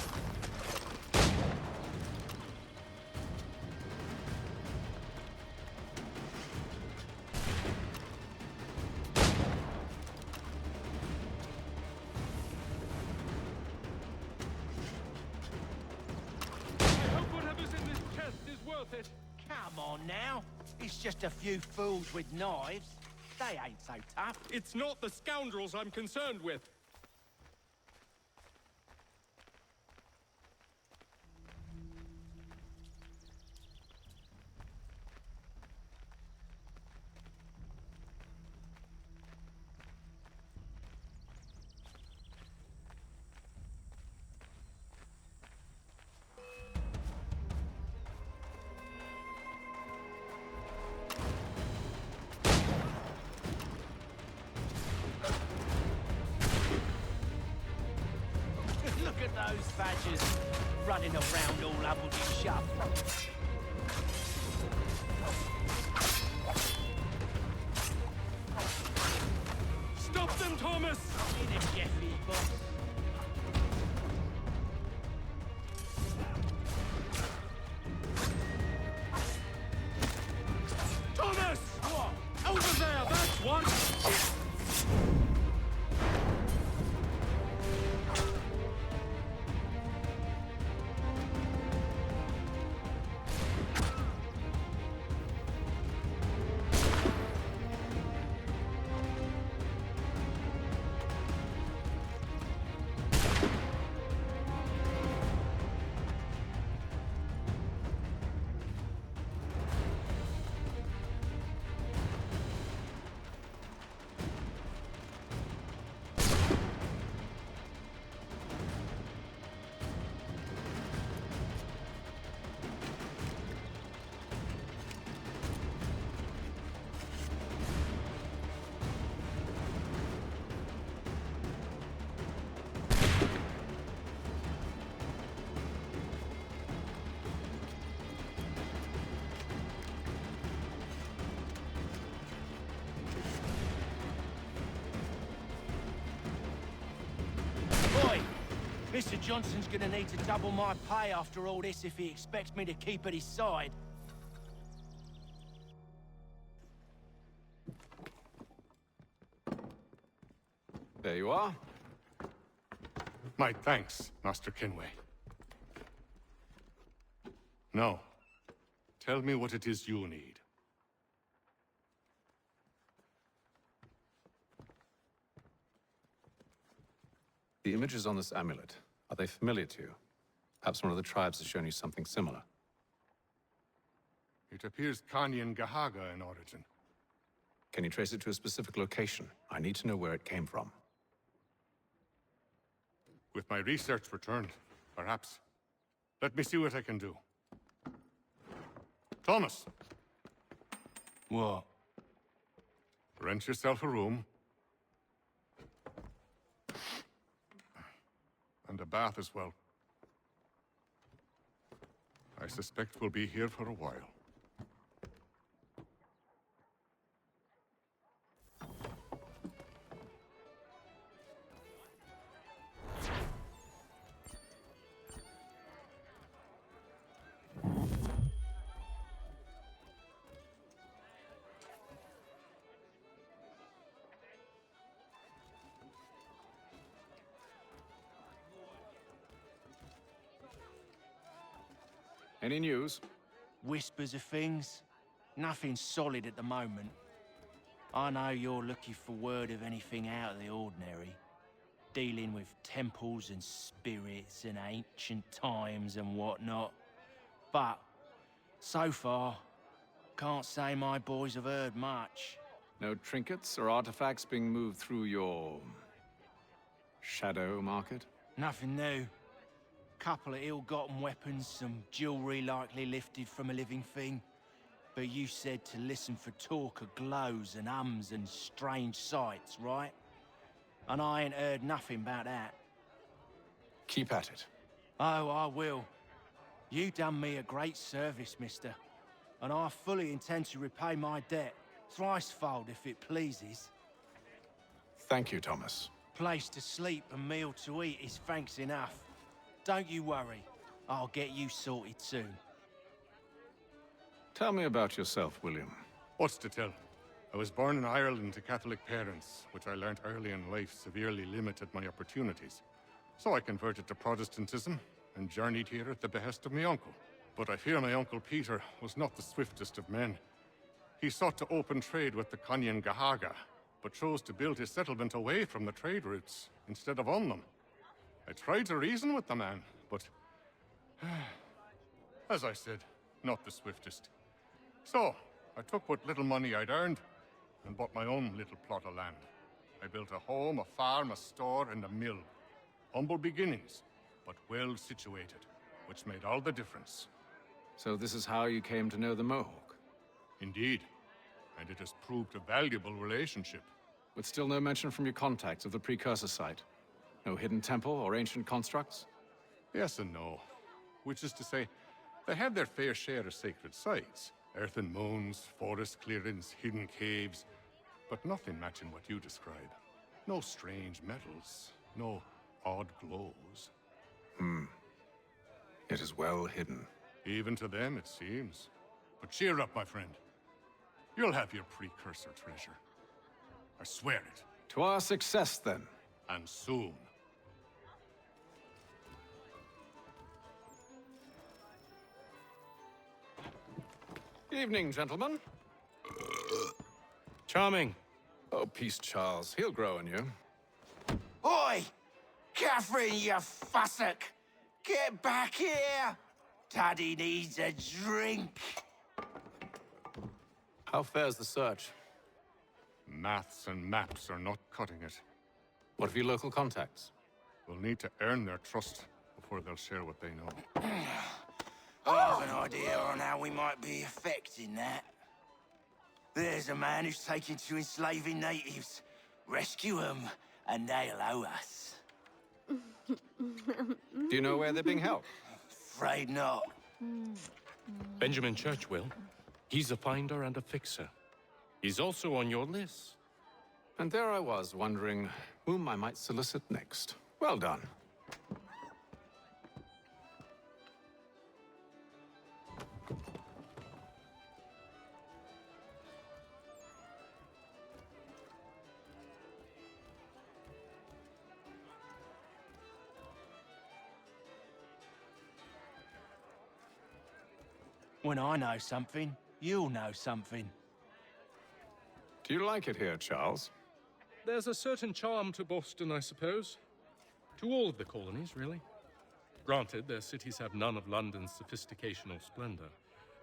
I hope whatever's in this chest is worth it. Come on now. It's just a few fools with knives. They ain't so tough. It's not the scoundrels I'm concerned with. those badgers running around all hubbled and shut. Stop them, Thomas! In a Jeffy, boss. Thomas! What? Over there, that's one! Boy, Mr. Johnson's gonna need to double my pay after all this if he expects me to keep at his side. There you are. My thanks, Master Kenway. Now, tell me what it is you need. The images on this amulet, are they familiar to you? Perhaps one of the tribes has shown you something similar. It appears Kanyan Gahaga in origin. Can you trace it to a specific location? I need to know where it came from. With my research returned, perhaps. Let me see what I can do. Thomas! What? Rent yourself a room. And a bath as well. I suspect we'll be here for a while. Any news? Whispers of things. Nothing solid at the moment. I know you're looking for word of anything out of the ordinary. Dealing with temples and spirits and ancient times and whatnot. But, so far, can't say my boys have heard much. No trinkets or artifacts being moved through your... shadow market? Nothing new. Couple of ill-gotten weapons, some jewelry likely lifted from a living thing. But you said to listen for talk of glows and ums and strange sights, right? And I ain't heard nothing about that. Keep at it. Oh, I will. You done me a great service, mister. And I fully intend to repay my debt. Thricefold, if it pleases. Thank you, Thomas. Place to sleep and meal to eat is thanks enough. Don't you worry. I'll get you sorted soon. Tell me about yourself, William. What's to tell? I was born in Ireland to Catholic parents, which I learnt early in life severely limited my opportunities. So I converted to Protestantism and journeyed here at the behest of my uncle. But I fear my uncle Peter was not the swiftest of men. He sought to open trade with the Kanyan Gahaga, but chose to build his settlement away from the trade routes instead of on them. I tried to reason with the man, but... as I said, not the swiftest. So, I took what little money I'd earned and bought my own little plot of land. I built a home, a farm, a store, and a mill. Humble beginnings, but well situated, which made all the difference. So this is how you came to know the Mohawk? Indeed, and it has proved a valuable relationship. With still no mention from your contacts of the precursor site? No hidden temple or ancient constructs? Yes and no. Which is to say, they have their fair share of sacred sites. Earthen mounds, forest clearings, hidden caves. But nothing matching what you describe. No strange metals, no odd glows. It is well hidden. Even to them, it seems. But cheer up, my friend. You'll have your precursor treasure. I swear it. To our success, then. And soon. Evening, gentlemen. Charming. Oh, peace, Charles. He'll grow on you. Oi! Catherine, you fussock! Get back here! Daddy needs a drink. How fares the search? Maths and maps are not cutting it. What of your local contacts? We'll need to earn their trust before they'll share what they know. I have an idea on how we might be affecting that. There's a man who's taken to enslaving natives. Rescue them, and they'll owe us. Do you know where they're being held? Afraid not. Benjamin Church will. He's a finder and a fixer. He's also on your list. And there I was, wondering whom I might solicit next. Well done. When I know something, you'll know something. Do you like it here, Charles? There's a certain charm to Boston, I suppose. To all of the colonies, really. Granted, their cities have none of London's sophistication or splendor,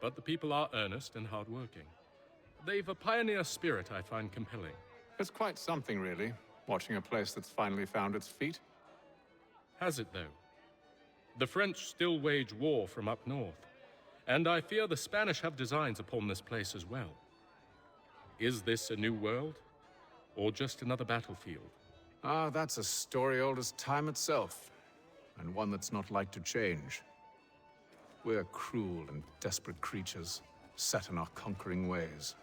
but the people are earnest and hardworking. They've a pioneer spirit I find compelling. It's quite something, really, watching a place that's finally found its feet. Has it, though? The French still wage war from up north, and I fear the Spanish have designs upon this place as well. Is this a new world, or just another battlefield? Ah, that's a story old as time itself, and one that's not like to change. We're cruel and desperate creatures, set in our conquering ways.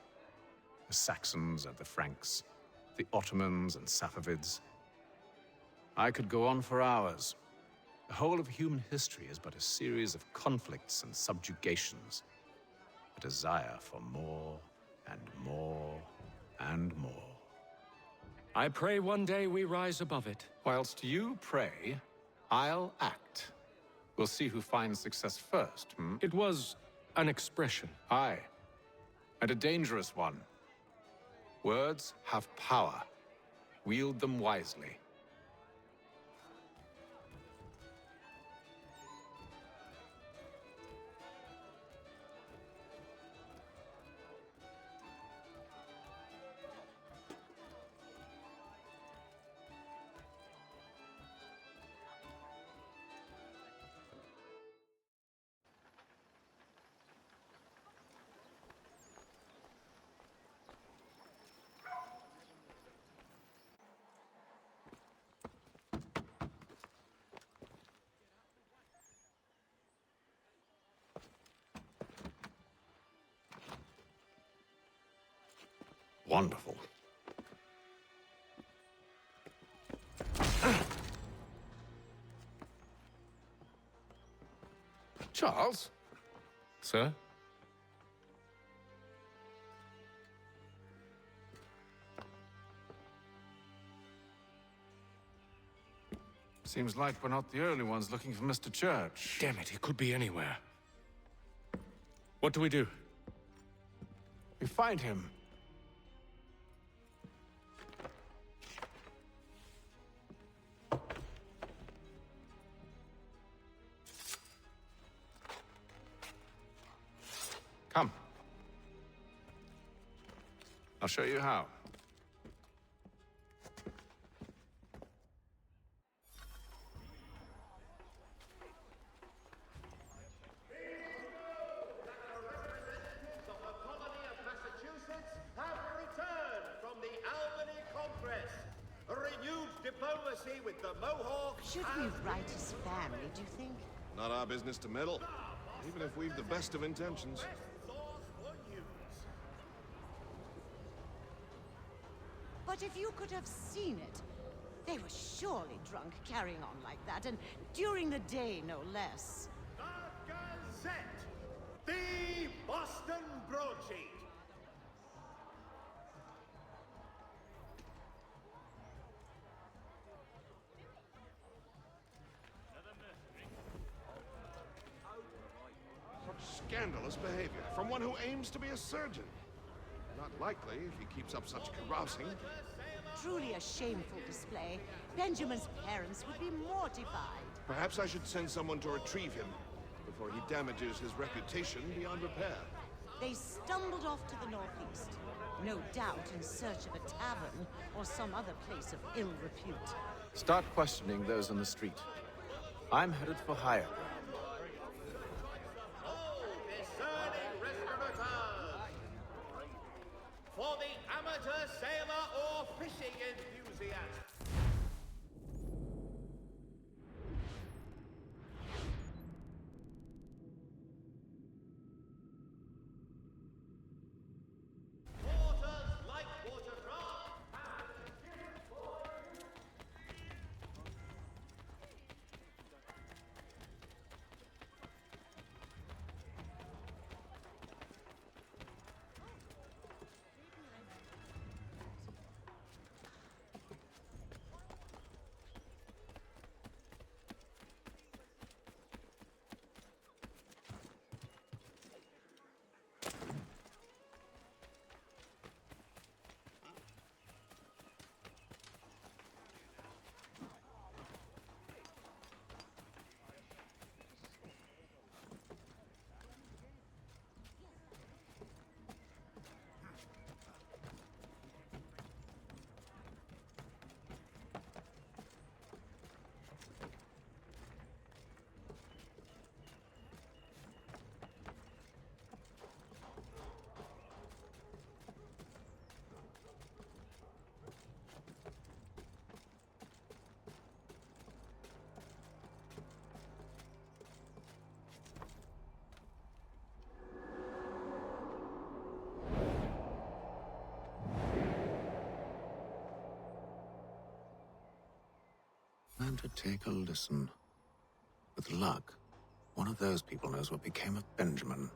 The Saxons and the Franks, the Ottomans and Safavids. I could go on for hours. The whole of human history is but a series of conflicts and subjugations. A desire for more and more and more. I pray one day we rise above it. Whilst you pray, I'll act. We'll see who finds success first, hmm? It was an expression. Aye, and a dangerous one. Words have power. Wield them wisely. Wonderful. Charles? Sir? Seems like we're not the only ones looking for Mr. Church. Damn it, he could be anywhere. What do we do? We find him. Come. I'll show you how. mercy with the Mohawk. Should we write his family, do you think? Not our business to meddle, even if we've the best of intentions. But if you could have seen it, they were surely drunk carrying on like that, and during the day, no less. The Gazette! The Boston Broadsheet! Such scandalous behavior from one who aims to be a surgeon. Not likely if he keeps up such carousing. Truly a shameful display. Benjamin's parents would be mortified. Perhaps I should send someone to retrieve him before he damages his reputation beyond repair. They stumbled off to the northeast, no doubt in search of a tavern or some other place of ill repute. Start questioning those on the street. I'm headed for higher ground. For the amateur sailor or fishing enthusiast. Waters like watercraft. And to take a listen. With luck, one of those people knows what became of Benjamin.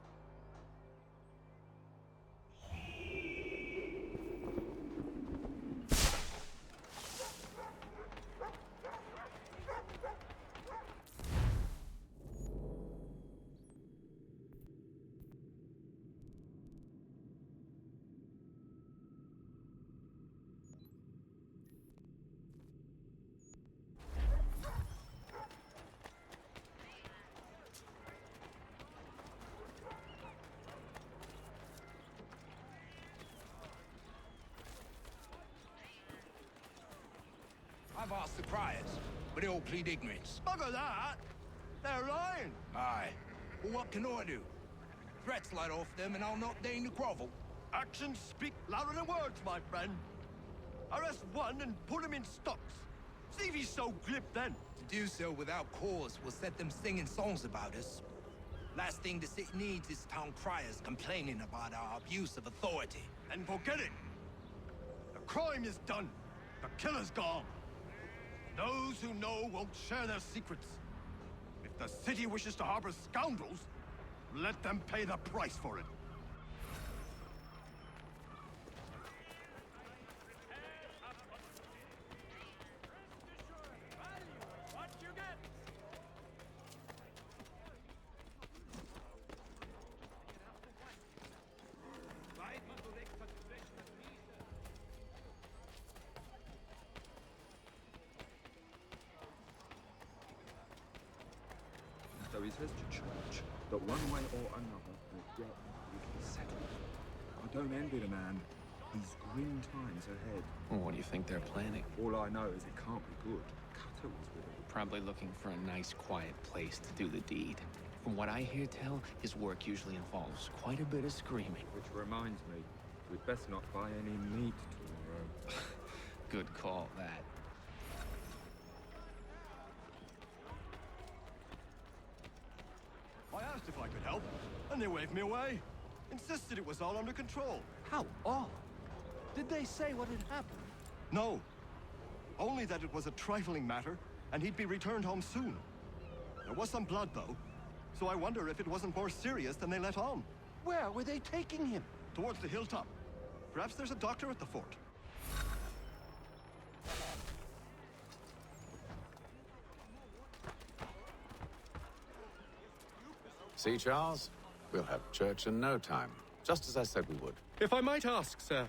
I've asked the criers, but they all plead ignorance. Bugger that! They're lying! Aye. Well, what can I do? Threats light off them and I'll not deign to grovel. Actions speak louder than words, my friend. Arrest one and put him in stocks. See if he's so glib then. To do so without cause will set them singing songs about us. Last thing the city needs is town criers complaining about our abuse of authority. And forget it. The crime is done. The killer's gone. Those who know won't share their secrets. If the city wishes to harbor scoundrels, let them pay the price for it. So he says to church that one way or another the debt would be settled. I don't envy the man. He's grim times ahead. Well, what do you think they're planning? All I know is it can't be good. Cutter was with him. Probably looking for a nice, quiet place to do the deed. From what I hear tell, his work usually involves quite a bit of screaming. Which reminds me, we'd best not buy any meat tomorrow. Good call, that. And they waved me away. Insisted it was all under control. How odd. Did they say what had happened? No. Only that it was a trifling matter, and he'd be returned home soon. There was some blood, though, so I wonder if it wasn't more serious than they let on. Where were they taking him? Towards the hilltop. Perhaps there's a doctor at the fort. See, Charles? We'll have church in no time, just as I said we would. If I might ask, sir,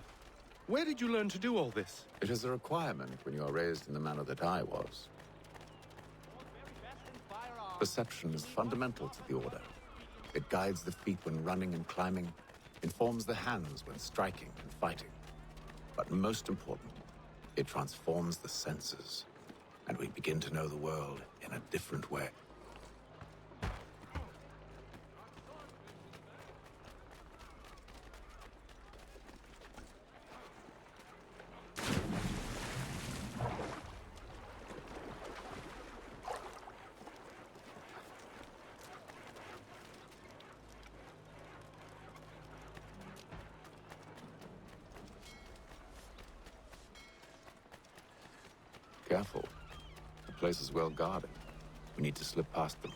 where did you learn to do all this? It is a requirement when you are raised in the manner that I was. Perception is fundamental to the Order. It guides the feet when running and climbing, informs the hands when striking and fighting. But most important, it transforms the senses, and we begin to know the world in a different way. Careful. The place is well guarded. We need to slip past them.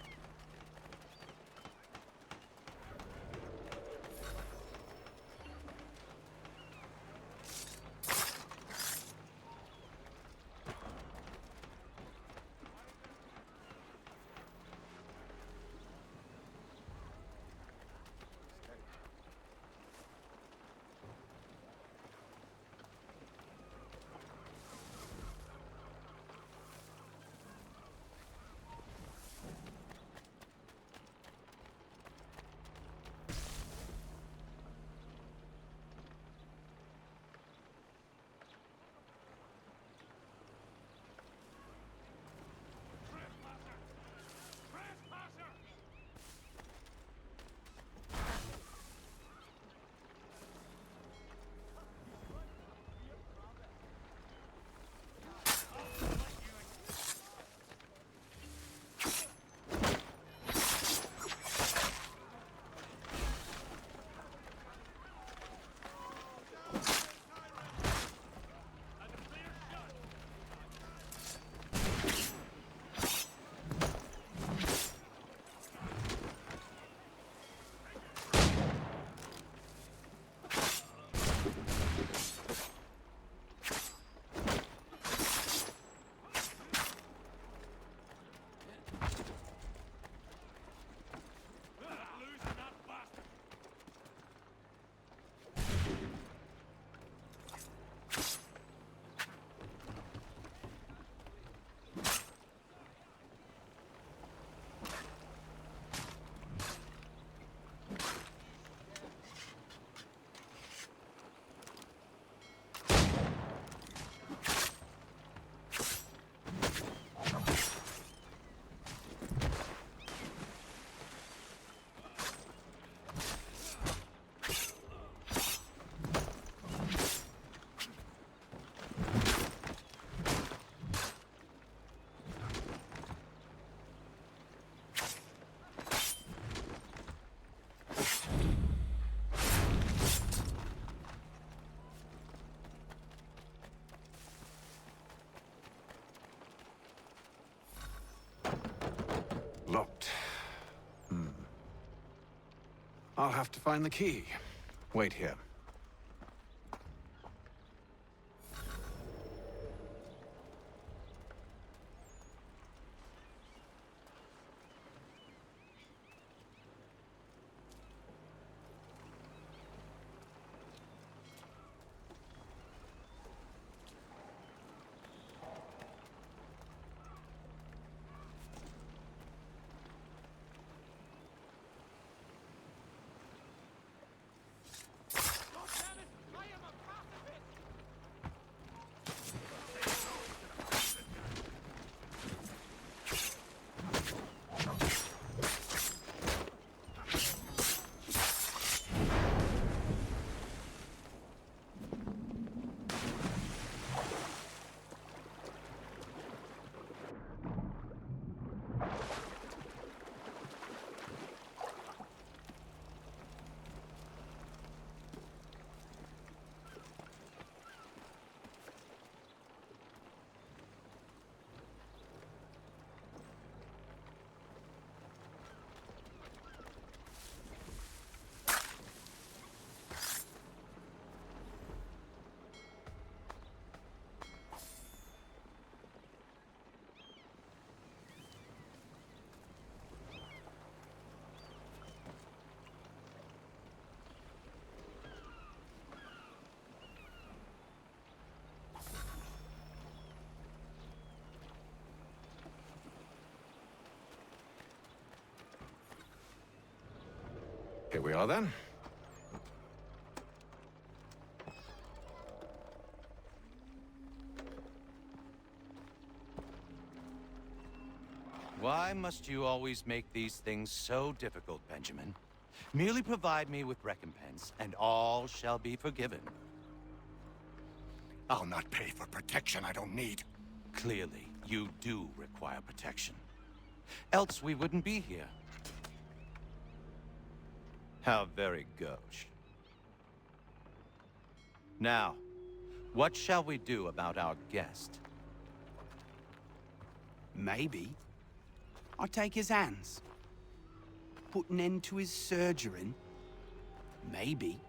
Locked. I'll have to find the key. Wait here. Here we are then. Why must you always make these things so difficult, Benjamin? Merely provide me with recompense, and all shall be forgiven. I'll not pay for protection I don't need. Clearly, you do require protection. Else we wouldn't be here. How very gauche. Now, what shall we do about our guest? Maybe I'll take his hands. Put an end to his surgering. Maybe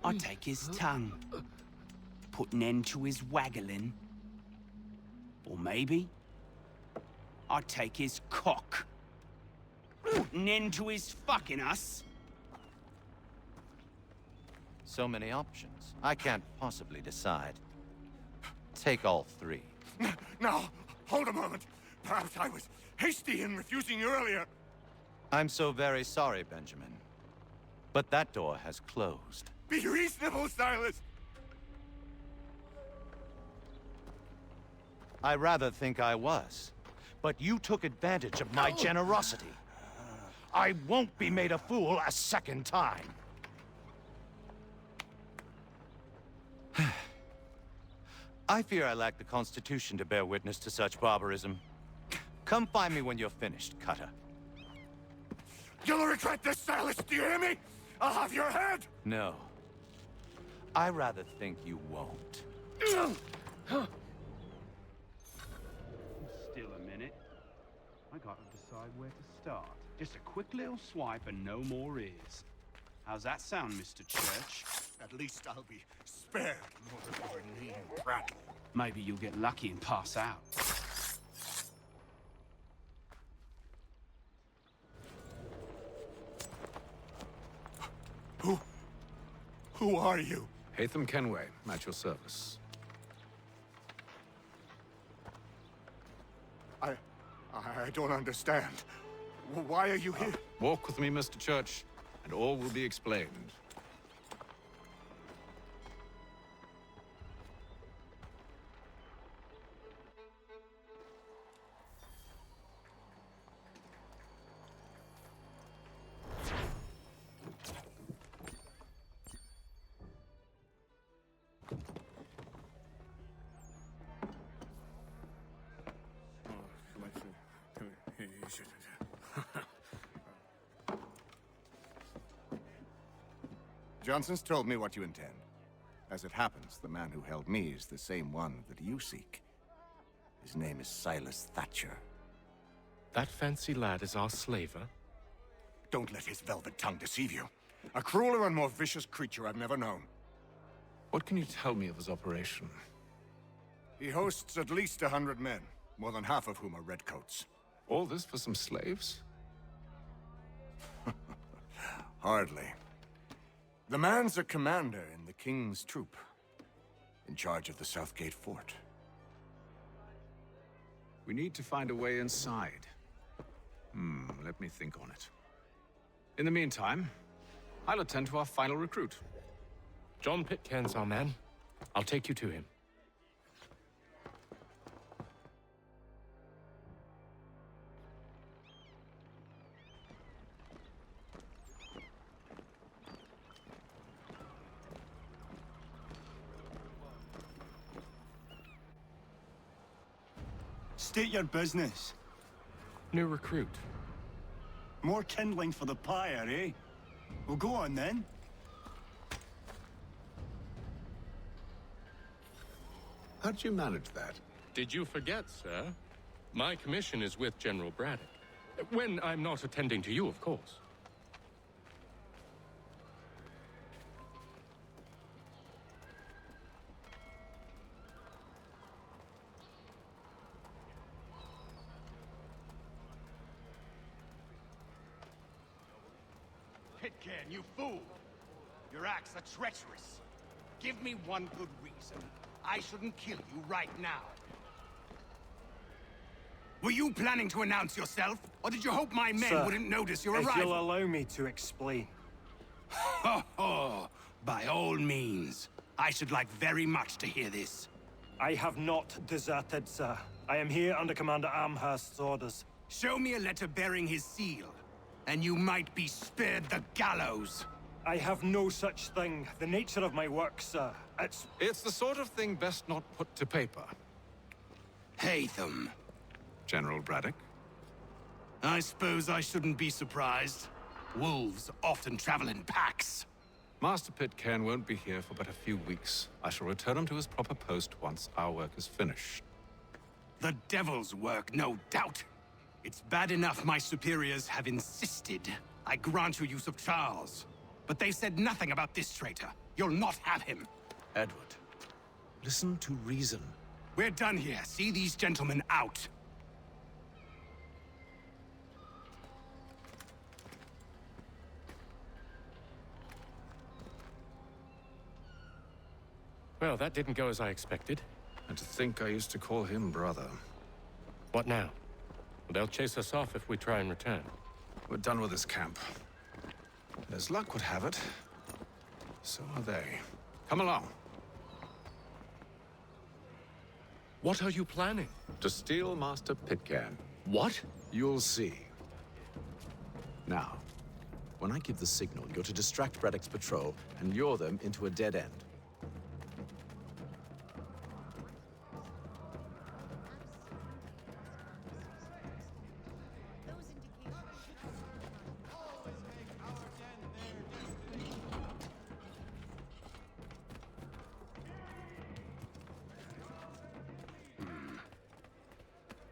I'll take his tongue. Put an end to his waggling. Or maybe I'll take his cock. Put an end to his fucking us. So many options. I can't possibly decide. Take all three. Now, hold a moment. Perhaps I was hasty in refusing you earlier. I'm so very sorry, Benjamin. But that door has closed. Be reasonable, Silas! I rather think I was. But you took advantage of my generosity. I won't be made a fool a second time. I fear I lack the constitution to bear witness to such barbarism. Come find me when you're finished, Cutter. You'll regret this, Silas, do you hear me? I'll have your head! No. I rather think you won't. Still a minute. I gotta decide where to start. Just a quick little swipe and no more ears. How's that sound, Mr. Church? At least I'll be spared more of a lean brat. Maybe you'll get lucky and pass out. Who are you? Hatham Kenway, at your service. I don't understand. Why are you here? Walk with me, Mr. Church, and all will be explained. Johnson's told me what you intend. As it happens, the man who held me is the same one that you seek. His name is Silas Thatcher. That fancy lad is our slaver? Don't let his velvet tongue deceive you. A crueler and more vicious creature I've never known. What can you tell me of his operation? He hosts at least 100 men, more than half of whom are redcoats. All this for some slaves? Hardly. The man's a commander in the King's troop, in charge of the Southgate Fort. We need to find a way inside. Let me think on it. In the meantime, I'll attend to our final recruit. John Pitcairn's our man. I'll take you to him. State your business. New recruit. More kindling for the pyre, eh? Well, go on then. How did you manage that? Did you forget, sir? My commission is with General Braddock. When I'm not attending to you, of course. Pitcairn, you fool! Your acts are treacherous. Give me one good reason I shouldn't kill you right now. Were you planning to announce yourself? Or did you hope my men Sir, wouldn't notice your if arrival? you'll allow me to explain. Ho ho! By all means. I should like very much to hear this. I have not deserted, sir. I am here under Commander Amherst's orders. Show me a letter bearing his seal, and you might be spared the gallows. I have no such thing. The nature of my work, sir, It's the sort of thing best not put to paper. Hatham. General Braddock? I suppose I shouldn't be surprised. Wolves often travel in packs. Master Pitcairn won't be here for but a few weeks. I shall return him to his proper post once our work is finished. The devil's work, no doubt. It's bad enough my superiors have insisted I grant you use of Charles. But they said nothing about this traitor. You'll not have him. Edward, listen to reason. We're done here. See these gentlemen out. Well, that didn't go as I expected. And to think I used to call him brother. What now? They'll chase us off if we try and return. We're done with this camp. And as luck would have it, so are they. Come along. What are you planning? To steal Master Pitcairn. What? You'll see. Now, when I give the signal, you're to distract Braddock's patrol and lure them into a dead end.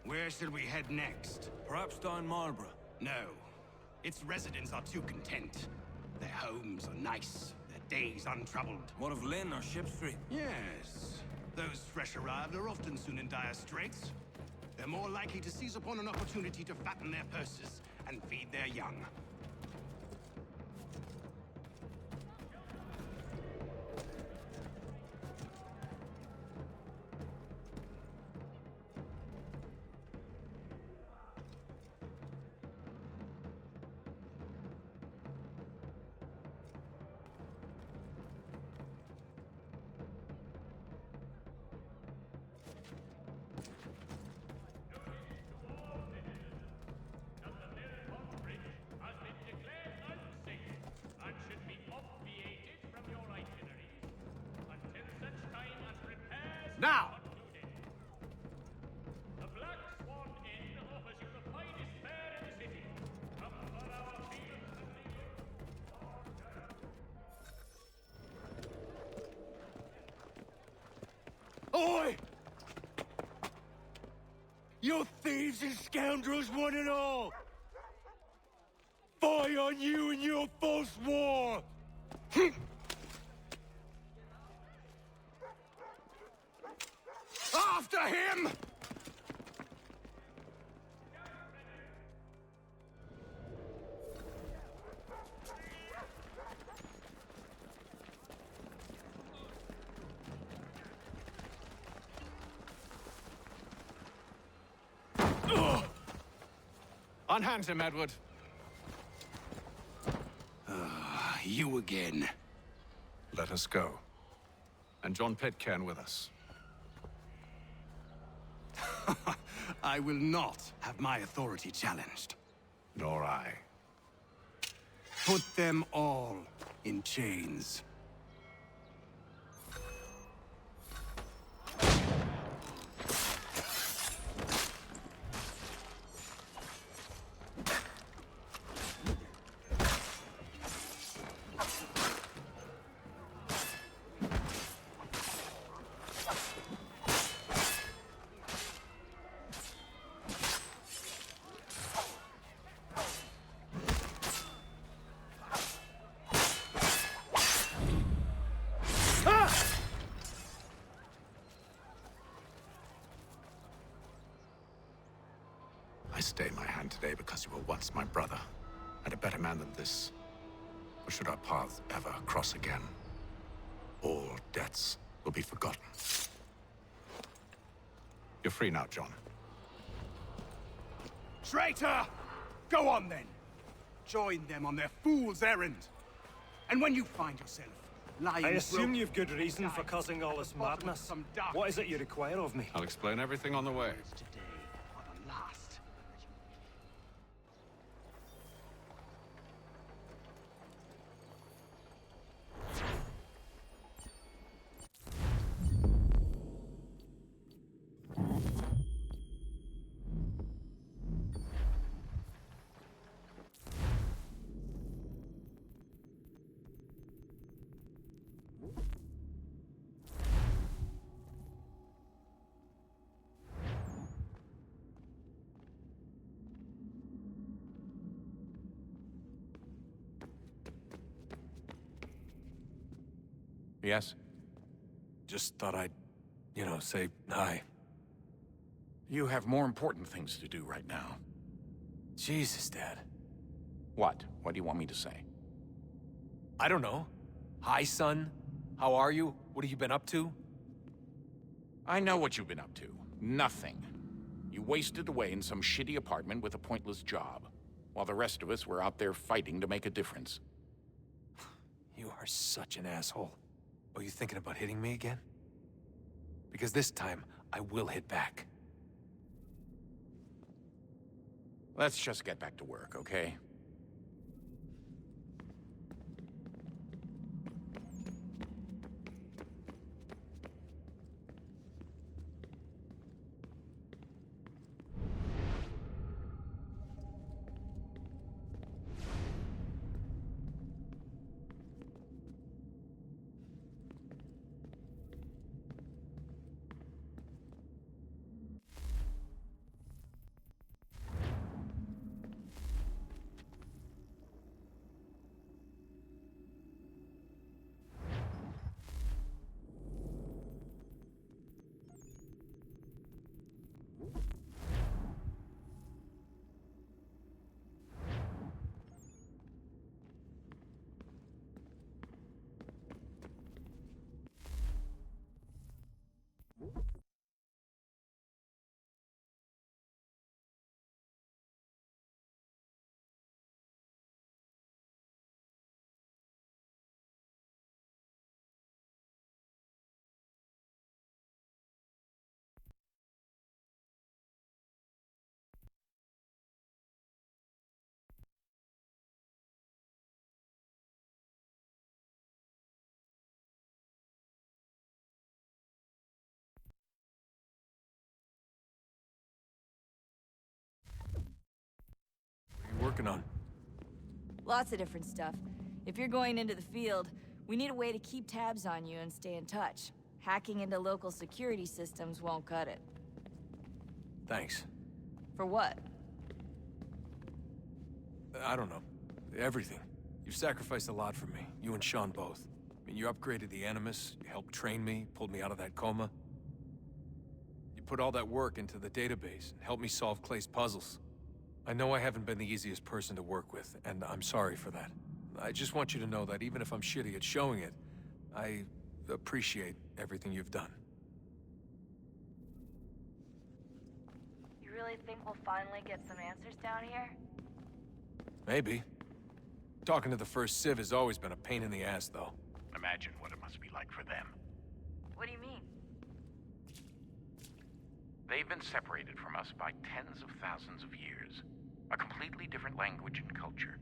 Where should we head next? Perhaps down Marlborough. No. Its residents are too content. Their homes are nice, their days untroubled. What of Lynn or Ship Street? Yes. Those fresh arrived are often soon in dire straits. They're more likely to seize upon an opportunity to fatten their purses and feed their young. Now! The Black Swan Inn offers you the finest fare in the city. Come for our fields and Oi! You thieves and scoundrels, one and all! Fie on you and your false war! After him! Unhand him, Edward. You again. Let us go. And John Pitcairn with us. I will not have my authority challenged. Nor I. Put them all in chains. I stay my hand today because you were once my brother, and a better man than this. Or should our paths ever cross again, all debts will be forgotten. You're free now, John. Traitor! Go on then. Join them on their fool's errand. And when you find yourself lying... I assume you've good reason for causing all this madness. What is it you require of me? I'll explain everything on the way. Yes? Just thought I'd, say hi. You have more important things to do right now. Jesus, Dad. What? What do you want me to say? I don't know. Hi, son. How are you? What have you been up to? I know what you've been up to. Nothing. You wasted away in some shitty apartment with a pointless job, while the rest of us were out there fighting to make a difference. You are such an asshole. Are you thinking about hitting me again? Because this time, I will hit back. Let's just get back to work, okay? What are you working on? Lots of different stuff. If you're going into the field, we need a way to keep tabs on you and stay in touch. Hacking into local security systems won't cut it. Thanks. For what? I don't know. Everything. You've sacrificed a lot for me. You and Sean both. I mean, you upgraded the Animus, you helped train me, pulled me out of that coma. You put all that work into the database and helped me solve Clay's puzzles. I know I haven't been the easiest person to work with, and I'm sorry for that. I just want you to know that even if I'm shitty at showing it, I appreciate everything you've done. You really think we'll finally get some answers down here? Maybe. Talking to the First Civ has always been a pain in the ass, though. Imagine what it must be like for them. What do you mean? They've been separated from us by tens of thousands of years. A completely different language and culture.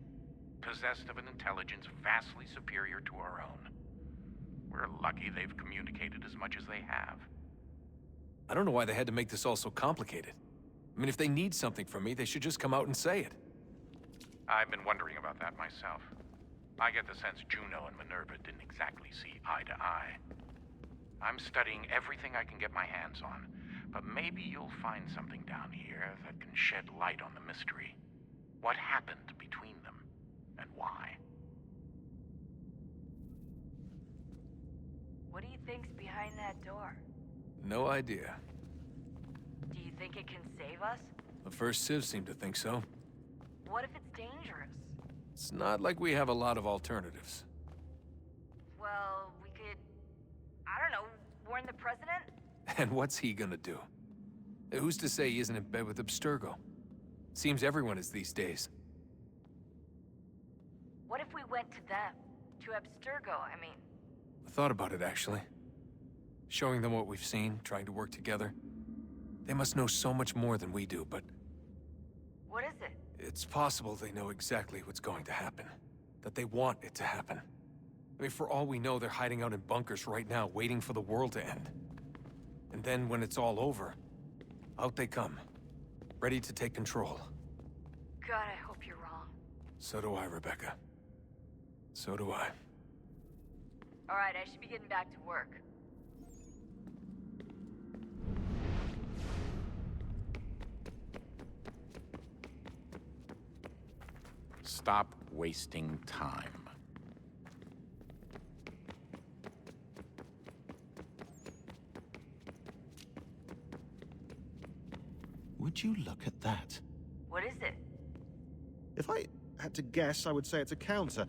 Possessed of an intelligence vastly superior to our own. We're lucky they've communicated as much as they have. I don't know why they had to make this all so complicated. I mean, if they need something from me, they should just come out and say it. I've been wondering about that myself. I get the sense Juno and Minerva didn't exactly see eye to eye. I'm studying everything I can get my hands on, but maybe you'll find something down here that can shed light on the mystery. What happened between them, and why? What do you think's behind that door? No idea. Do you think it can save us? The First Civ seemed to think so. What if it's dangerous? It's not like we have a lot of alternatives. Well, we could... I don't know, warn the president? And what's he gonna do? Who's to say he isn't in bed with Abstergo? Seems everyone is these days. What if we went to them? To Abstergo, I mean. I thought about it, actually. Showing them what we've seen, trying to work together. They must know so much more than we do, but... What is it? It's possible they know exactly what's going to happen. That they want it to happen. I mean, for all we know, they're hiding out in bunkers right now, waiting for the world to end. And then, when it's all over, out they come. Ready to take control. God, I hope you're wrong. So do I, Rebecca. So do I. Alright, I should be getting back to work. Stop wasting time. Would you look at that? What is it? If I had to guess, I would say it's a counter.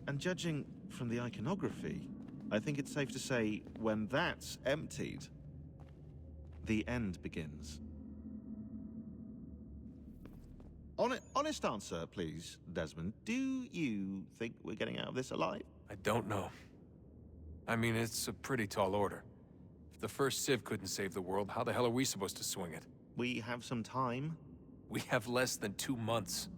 And judging from the iconography, I think it's safe to say when that's emptied, the end begins. Honest answer, please, Desmond. Do you think we're getting out of this alive? I don't know. I mean, it's a pretty tall order. If the first Civ couldn't save the world, how the hell are we supposed to swing it? We have some time. We have less than 2 months.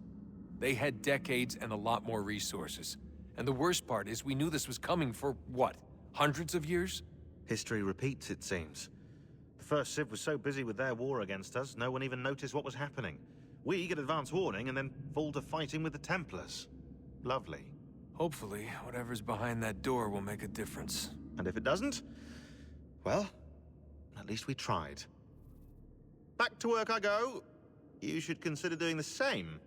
They had decades and a lot more resources. And the worst part is we knew this was coming for, what, hundreds of years? History repeats, it seems. The first Civ was so busy with their war against us, no one even noticed what was happening. We get advance warning and then fall to fighting with the Templars. Lovely. Hopefully, whatever's behind that door will make a difference. And if it doesn't, well, at least we tried. Back to work I go. You should consider doing the same.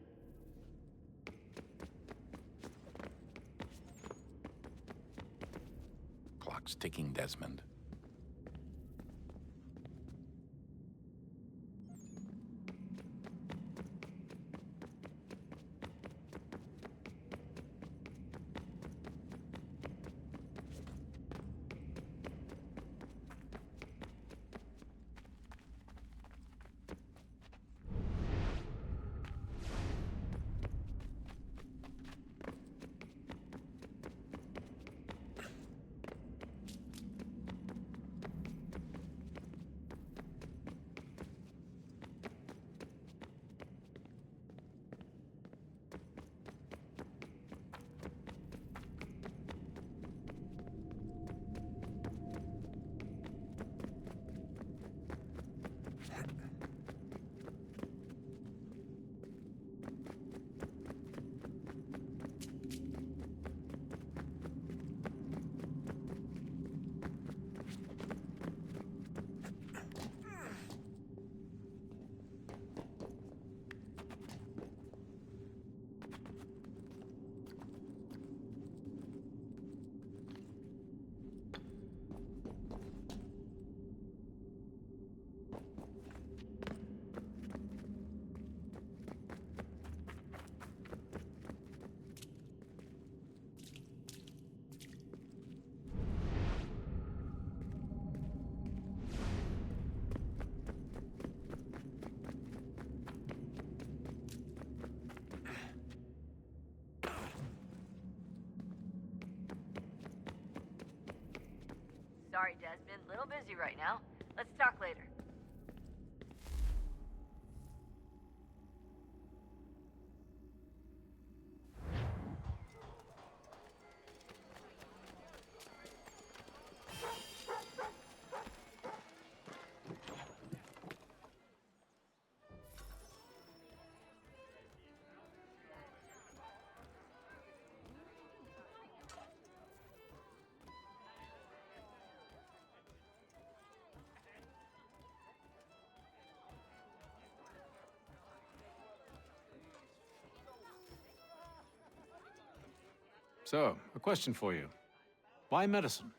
Clock's ticking, Desmond. Sorry, Desmond. Little busy right now. Let's talk later. So, a question for you. Why medicine?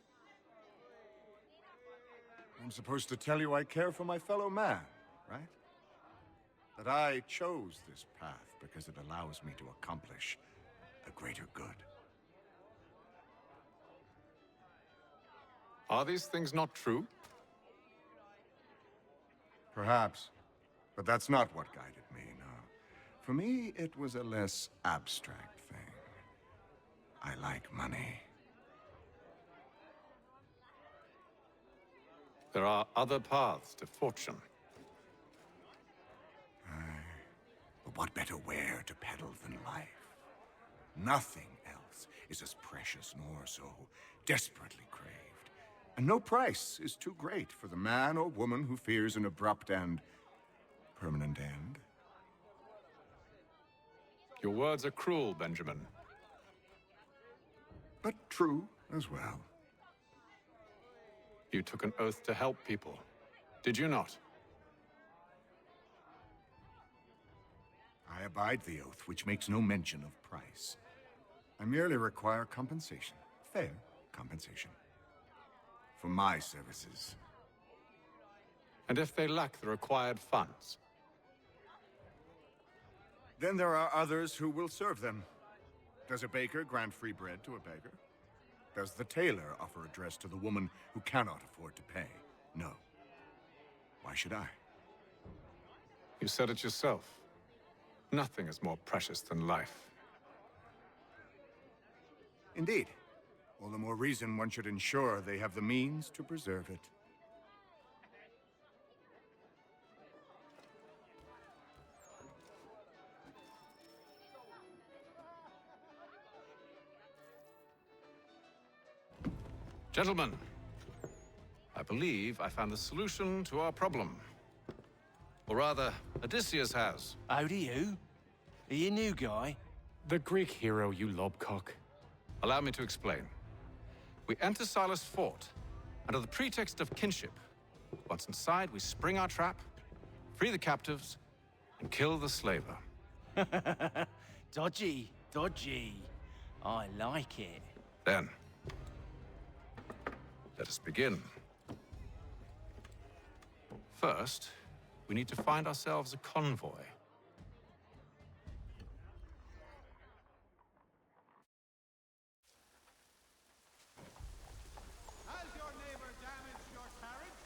I'm supposed to tell you I care for my fellow man, right? That I chose this path because it allows me to accomplish a greater good. Are these things not true? Perhaps. But that's not what guided me, no. For me, it was a less abstract thing. I like money. There are other paths to fortune. But what better ware to peddle than life? Nothing else is as precious nor so desperately craved. And no price is too great for the man or woman who fears an abrupt and permanent end. Your words are cruel, Benjamin. But true as well. You took an oath to help people, did you not? I abide the oath, which makes no mention of price. I merely require compensation. Fair compensation. For my services. And if they lack the required funds? Then there are others who will serve them. Does a baker grant free bread to a beggar? Does the tailor offer a dress to the woman who cannot afford to pay? No. Why should I? You said it yourself. Nothing is more precious than life. Indeed. All the more reason one should ensure they have the means to preserve it. Gentlemen, I believe I found the solution to our problem. Or rather, Odysseus has. How do you? Are you a new guy? The Greek hero, you lobcock. Allow me to explain. We enter Silas' fort, under the pretext of kinship. Once inside, we spring our trap, free the captives, and kill the slaver. Dodgy, dodgy. I like it. Then, let us begin. First, we need to find ourselves a convoy. Has your neighbor damaged your carriage?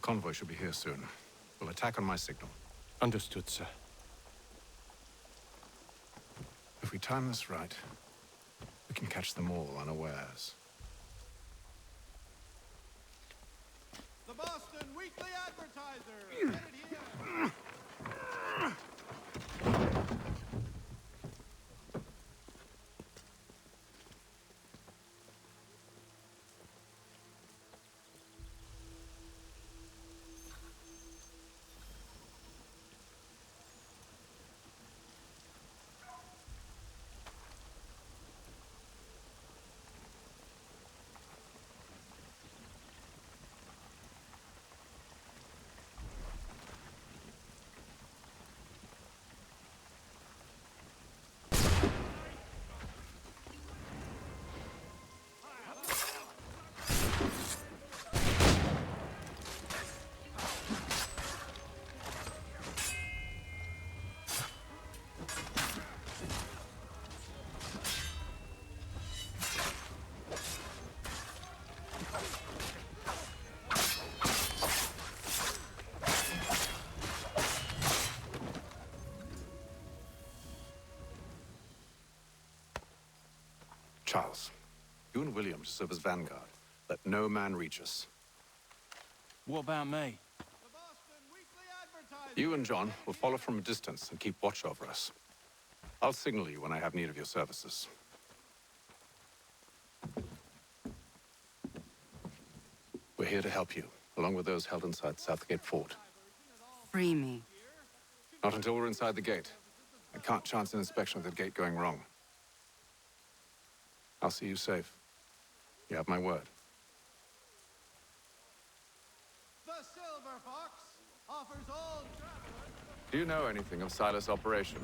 Convoy should be here soon. We'll attack on my signal. Understood, sir. If we time this right, we can catch them all unawares. The Boston Weekly Advertiser! Get it here! Charles, you and William serve as vanguard. Let no man reach us. What about me? You and John will follow from a distance and keep watch over us. I'll signal you when I have need of your services. We're here to help you, along with those held inside Southgate Fort. Free me. Not until we're inside the gate. I can't chance an inspection of the gate going wrong. I'll see you safe. You have my word. The Silver Fox offers all travelers... Do you know anything of Silas' operation?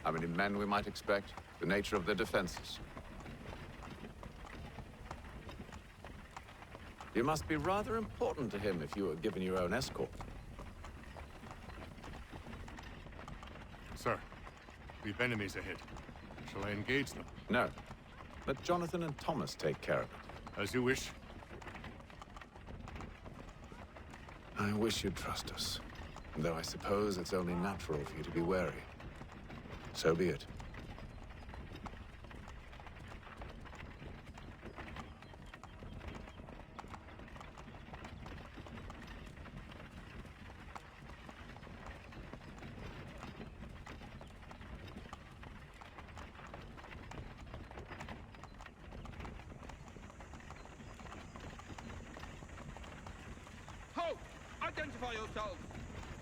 How many men we might expect? The nature of their defenses? You must be rather important to him if you were given your own escort. Sir, we've enemies ahead. Shall I engage them? No. Let Jonathan and Thomas take care of it. As you wish. I wish you'd trust us. Though I suppose it's only natural for you to be wary. So be it. Halt! Identify yourselves!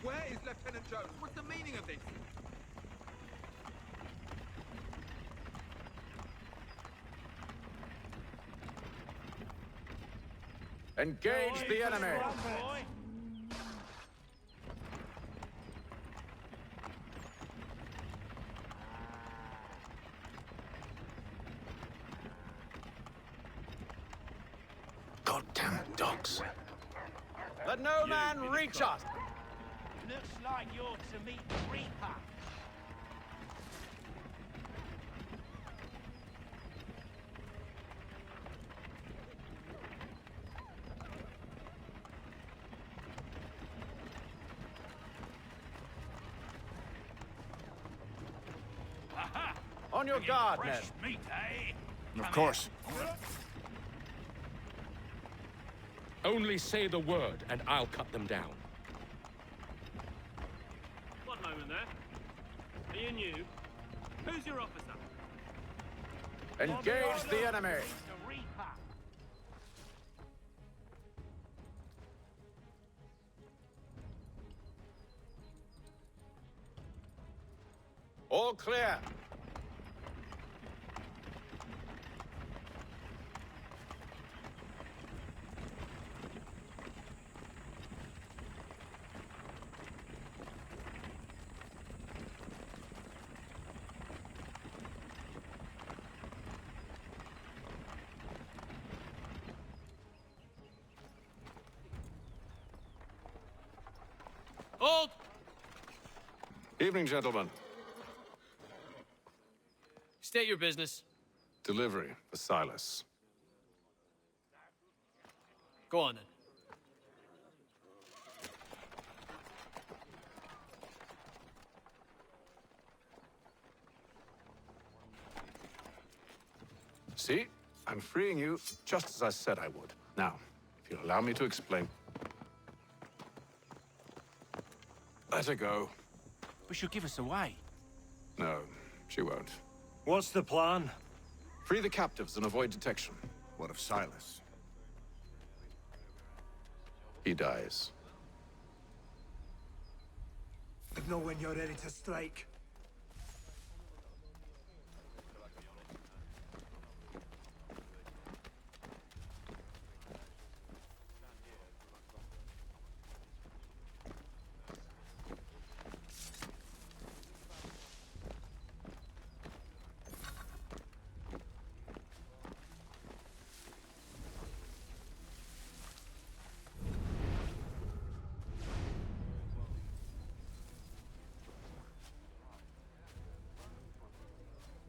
Where is Lieutenant Jones? What's the meaning of this? Engage the enemy! Goddamn dogs. Let no man reach us! Looks like you're to meet the Reaper. On your guard, Ned. Meat, eh? Of course. Only say the word, and I'll cut them down. One moment there. Are you new? Who's your officer? Engage the enemy! The Reaper. All clear. Hold! Evening, gentlemen. State your business. Delivery for Silas. Go on then. See? I'm freeing you just as I said I would. Now, if you'll allow me to explain. Let her go. But she'll give us away. No, she won't. What's the plan? Free the captives and avoid detection. What of Silas? He dies. Know when you're ready to strike.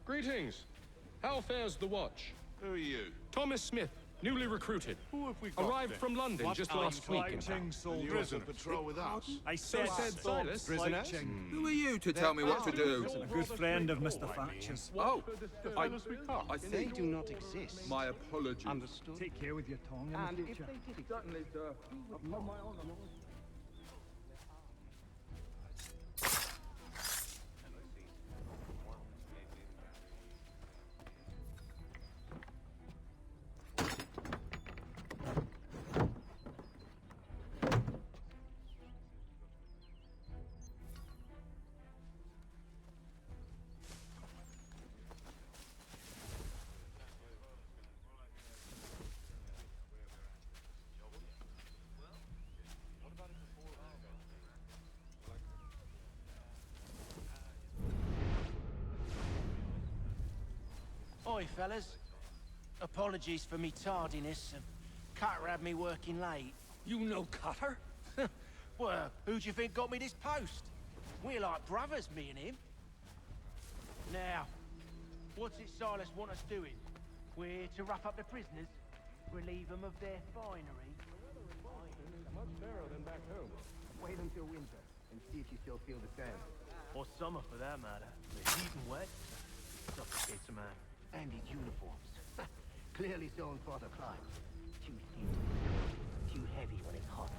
Greetings. How fares the watch? Who are you? Thomas Smith, newly recruited. Who have we got Arrived then? from London just last week, in fact. Soldiers on patrol with us. I So said Silas. Prisoners? Who are you to tell me what to do? A good friend of Mr. Thatcher's. Oh, I They think do not exist. my apologies. Understood? Take care with your tongue in And the if future. they did Certainly, sir. upon my honor. Oi, fellas. Apologies for me tardiness. Cutter had me working late. You know Cutter? Well, who do you think got me this post? We're like brothers, me and him. Now, what's it Silas want us doing? We're to rough up the prisoners, relieve them of their finery. Much fairer than back home. Wait until winter and see if you still feel the same. Or summer, for that matter. The heat and wet suffocates a man. And his uniforms. Clearly sewn for the climb. Too thin, too heavy when it's hot.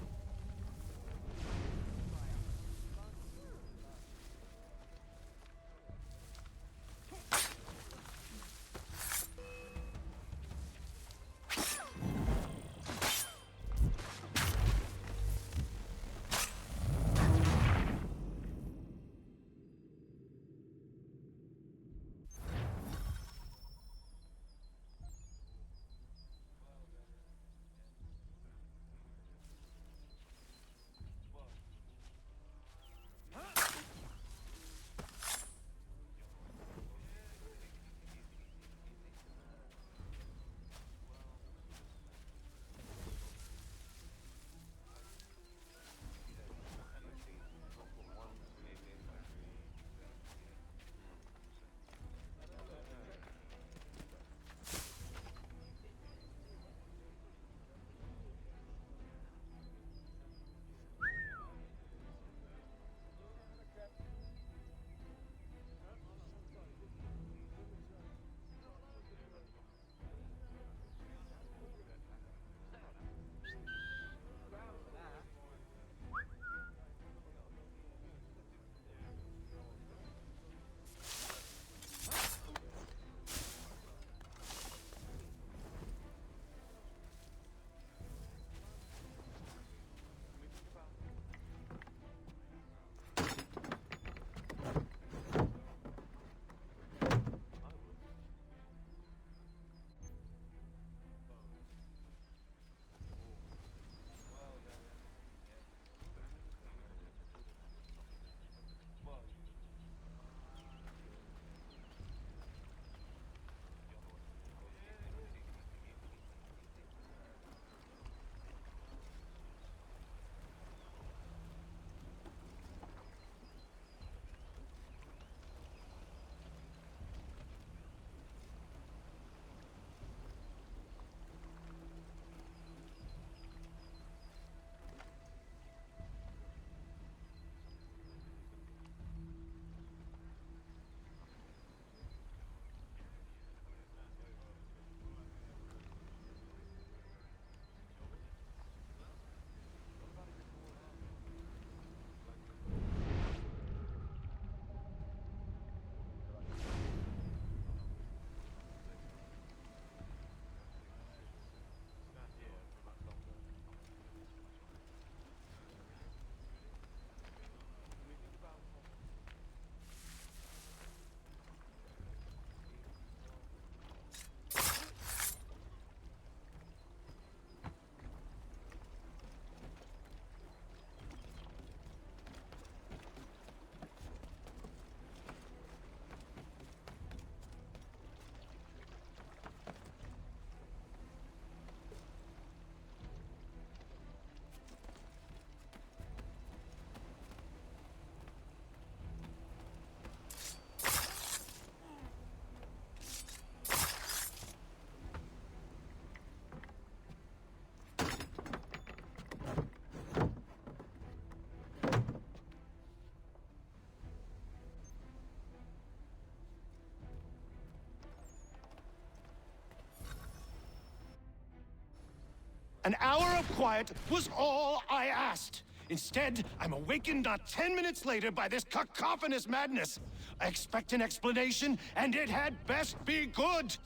An hour of quiet was all I asked. Instead, I'm awakened not 10 minutes later by this cacophonous madness. I expect an explanation, and it had best be good.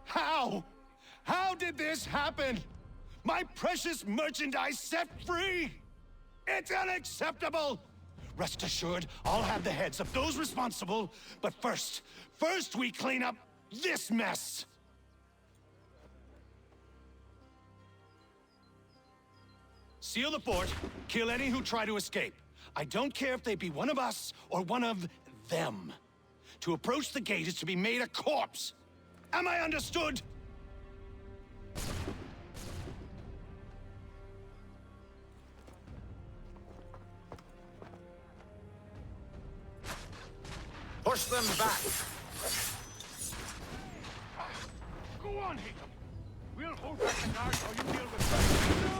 How? How did this happen? My precious merchandise set free! It's unacceptable! Rest assured, I'll have the heads of those responsible, but first we clean up this mess! Seal the fort, kill any who try to escape. I don't care if they be one of us or one of them. To approach the gate is to be made a corpse. Am I understood? Push them back! on, Hickam! We'll hold back the guards while you deal with them. No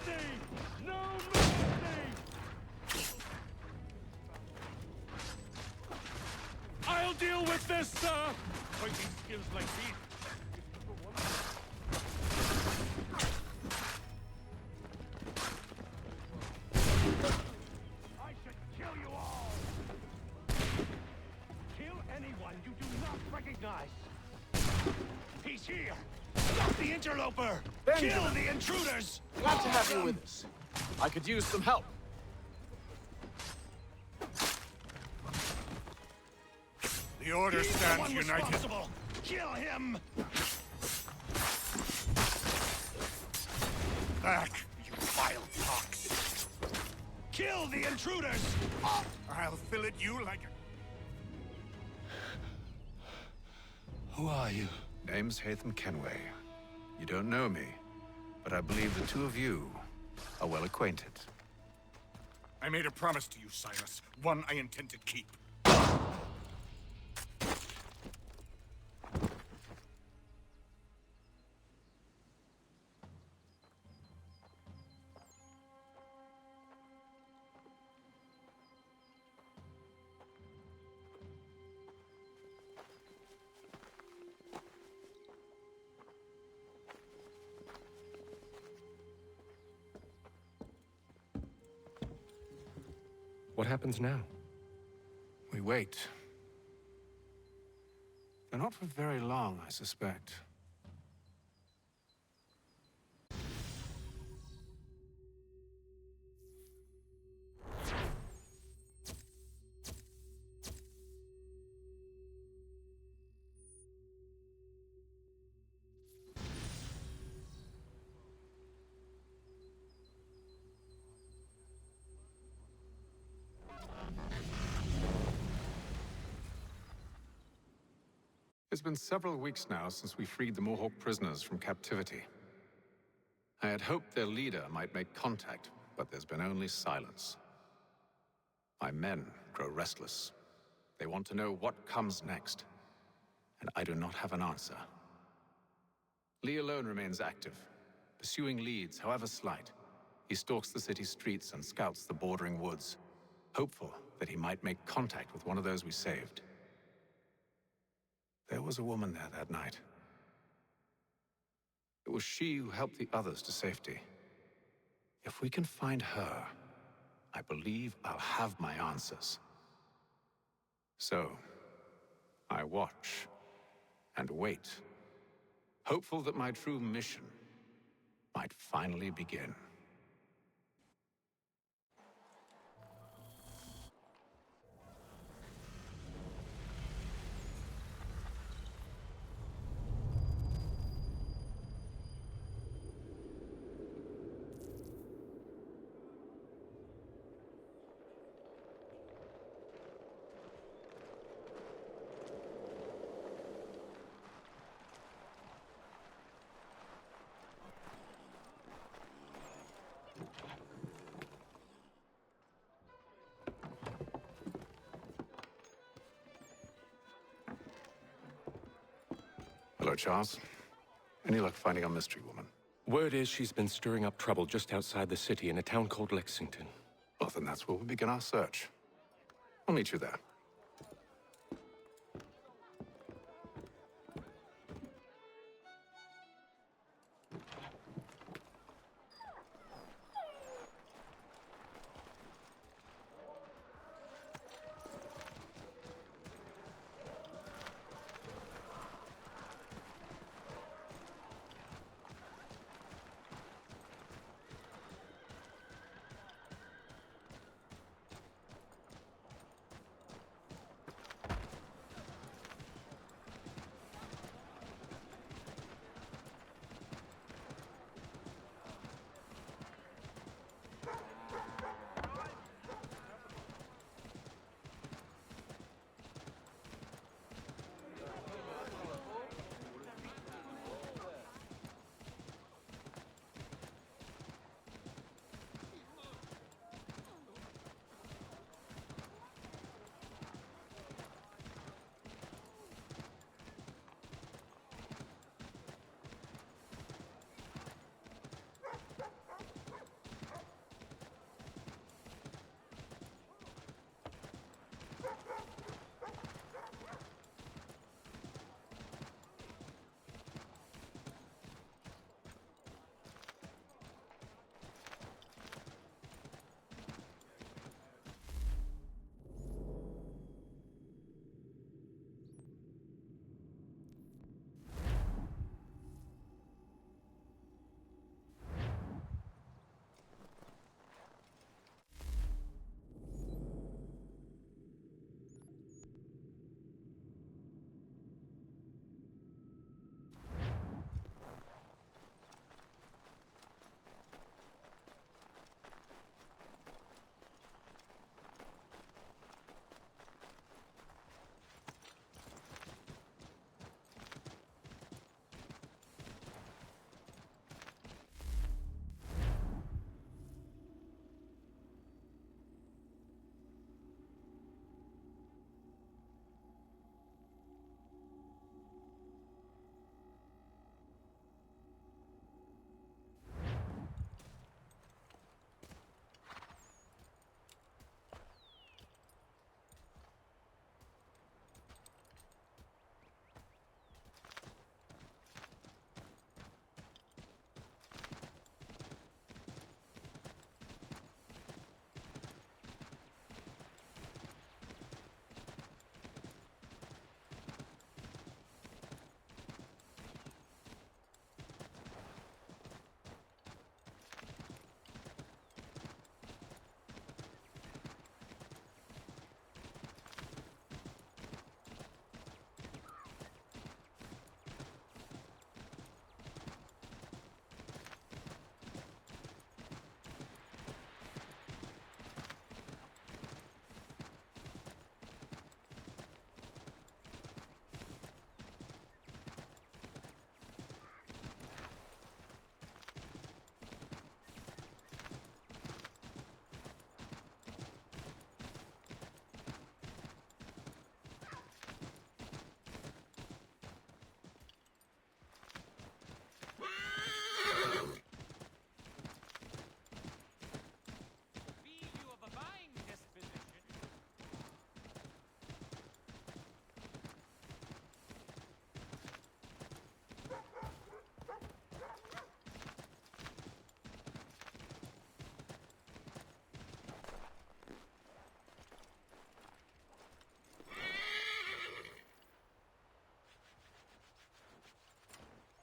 mercy! No mercy! I'll deal with this, sir! Fighting skills like these. I should kill you all! Kill anyone you do not recognize! He's here! Stop the interloper! Kill the intruders! Glad to have you with us. I could use some help. The Order He's the stands one united. responsible. Kill him! Back, you vile pox! Kill the intruders! I'll fillet you like a... Who are you? Name's Hatham Kenway. You don't know me, but I believe the two of you are well acquainted. I made a promise to you, Silas. One I intend to keep. What happens now? We wait. But not for very long, I suspect. It's been several weeks now since we freed the Mohawk prisoners from captivity. I had hoped their leader might make contact, but there's been only silence. My men grow restless. They want to know what comes next, and I do not have an answer. Lee alone remains active, pursuing leads, however slight. He stalks the city streets and scouts the bordering woods, hopeful that he might make contact with one of those we saved. There was a woman there that night. It was she who helped the others to safety. If we can find her, I believe I'll have my answers. So, I watch and wait, hopeful that my true mission might finally begin. Hello, Charles. Any luck finding our mystery woman? Word is she's been stirring up trouble just outside the city in a town called Lexington. Well, then that's where we'll begin our search. I'll meet you there.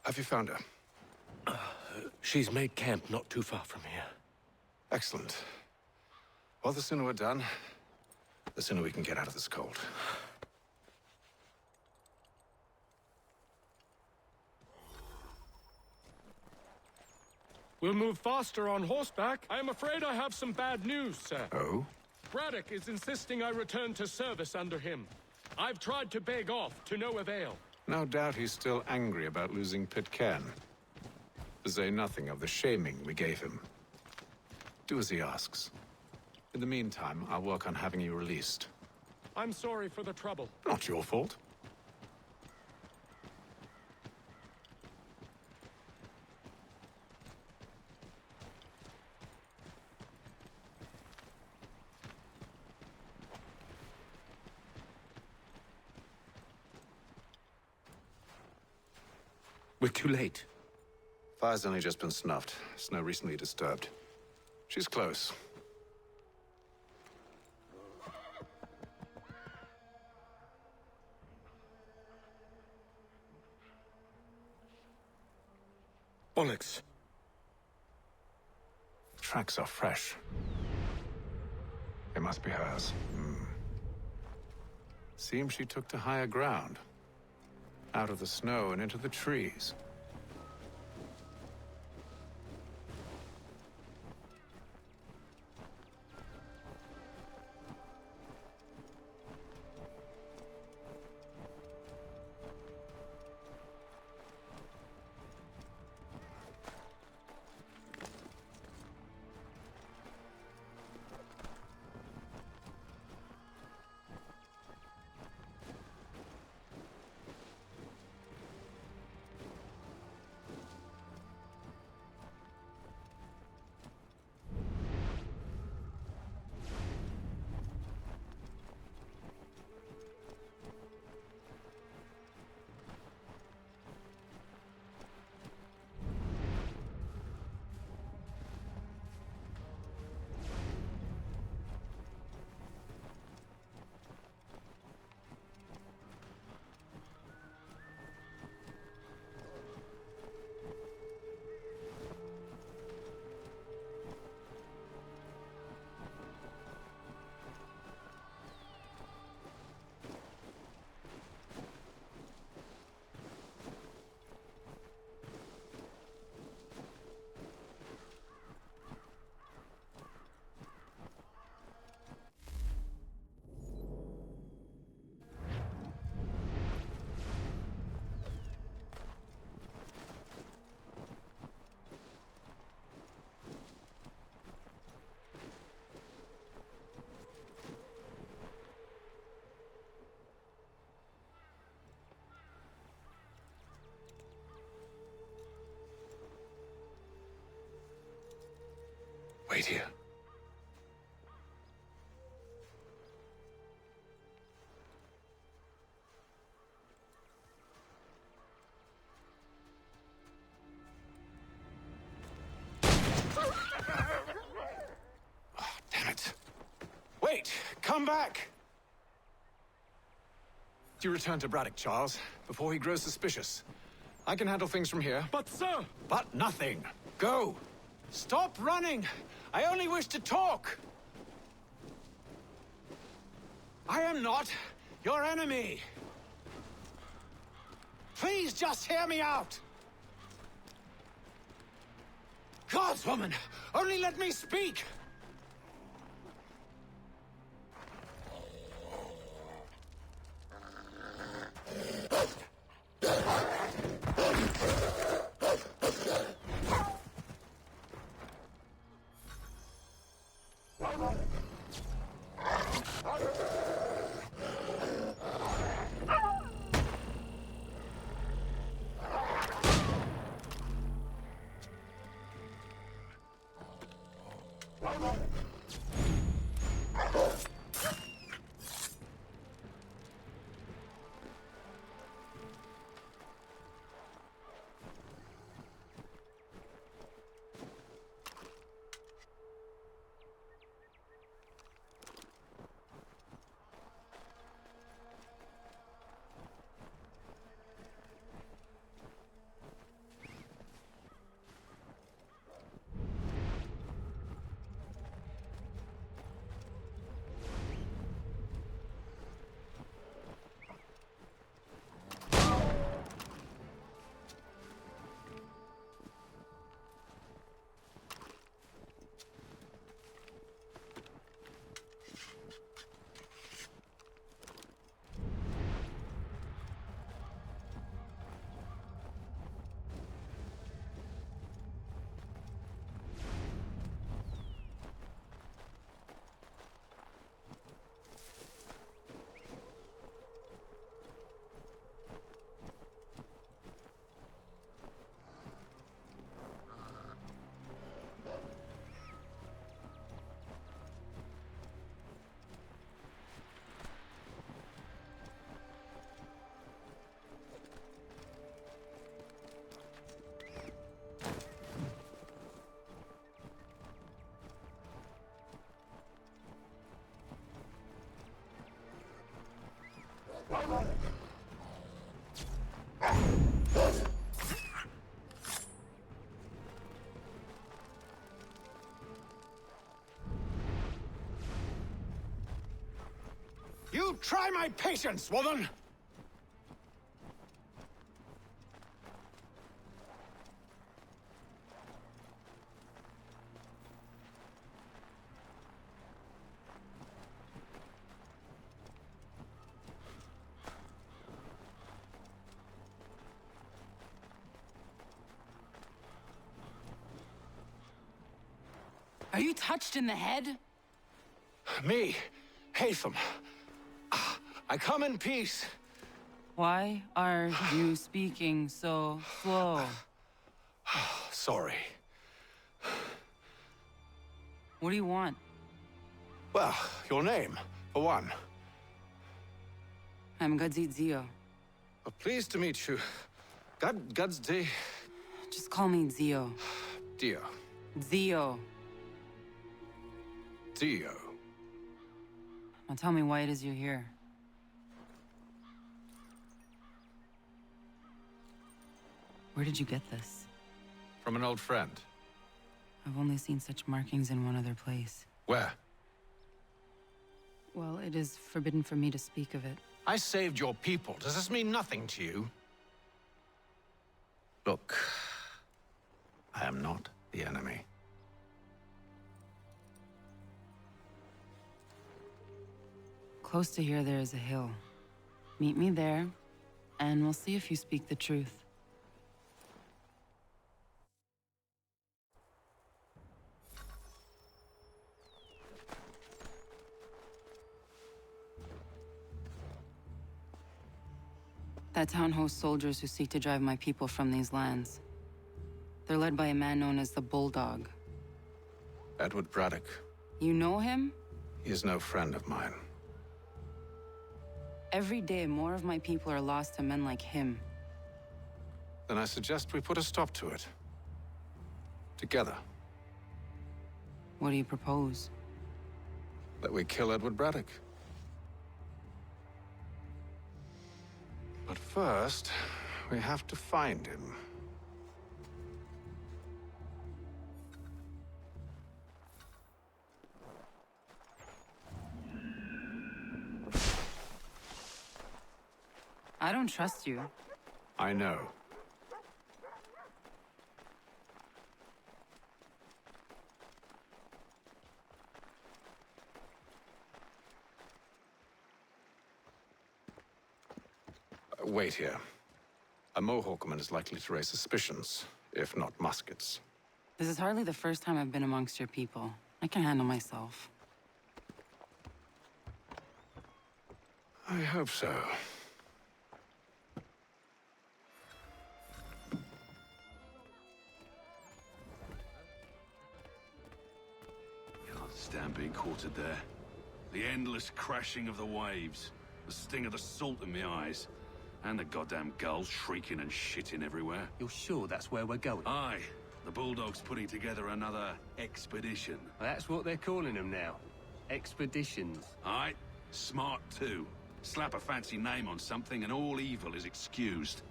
Have you found her? She's made camp not too far from here. Excellent. Well, the sooner we're done, the sooner we can get out of this cold. We'll move faster on horseback. I am afraid I have some bad news, sir. Oh? Braddock is insisting I return to service under him. I've tried to beg off, to no avail. No doubt he's still angry about losing Pitcairn. To say nothing of the shaming we gave him. Do as he asks. In the meantime, I'll work on having you released. I'm sorry for the trouble. Not your fault. We're too late. Fire's only just been snuffed. Snow recently disturbed. She's close. Bollocks. The tracks are fresh. They must be hers. Seems she took to higher ground. Out of the snow and into the trees. Wait here. Oh, damn it. Wait! Come back! You return to Braddock, Charles, before he grows suspicious. I can handle things from here. But, sir! But nothing. Go! Stop running! I only wish to talk! I am not your enemy! Please just hear me out! Gods, woman! Only let me speak! Don't try my patience, woman! Are you touched in the head? Me, Hatham. I come in peace. Why are you speaking so slow? Sorry. What do you want? Well, your name, for one. I'm Gadzit Zio. Pleased to meet you. God's day. Just call me Zio. Dio. Zio. Dio. Now tell me why it is you're here. Where did you get this? From an old friend. I've only seen such markings in one other place. Where? Well, it is forbidden for me to speak of it. I saved your people. Does this mean nothing to you? Look, I am not the enemy. Close to here, there is a hill. Meet me there, and we'll see if you speak the truth. That town hosts soldiers who seek to drive my people from these lands. They're led by a man known as the Bulldog. Edward Braddock. You know him? He is no friend of mine. Every day, more of my people are lost to men like him. Then I suggest we put a stop to it. Together. What do you propose? That we kill Edward Braddock. But first, we have to find him. I don't trust you. I know. Wait here. A Mohawkman is likely to raise suspicions, if not muskets. This is hardly the first time I've been amongst your people. I can handle myself. I hope so. Can't stand being quartered there. The endless crashing of the waves, the sting of the salt in my eyes, and the goddamn gulls shrieking and shitting everywhere. You're sure that's where we're going? Aye. The Bulldog's putting together another expedition. That's what they're calling them now. Expeditions. Aye. Smart too. Slap a fancy name on something and all evil is excused.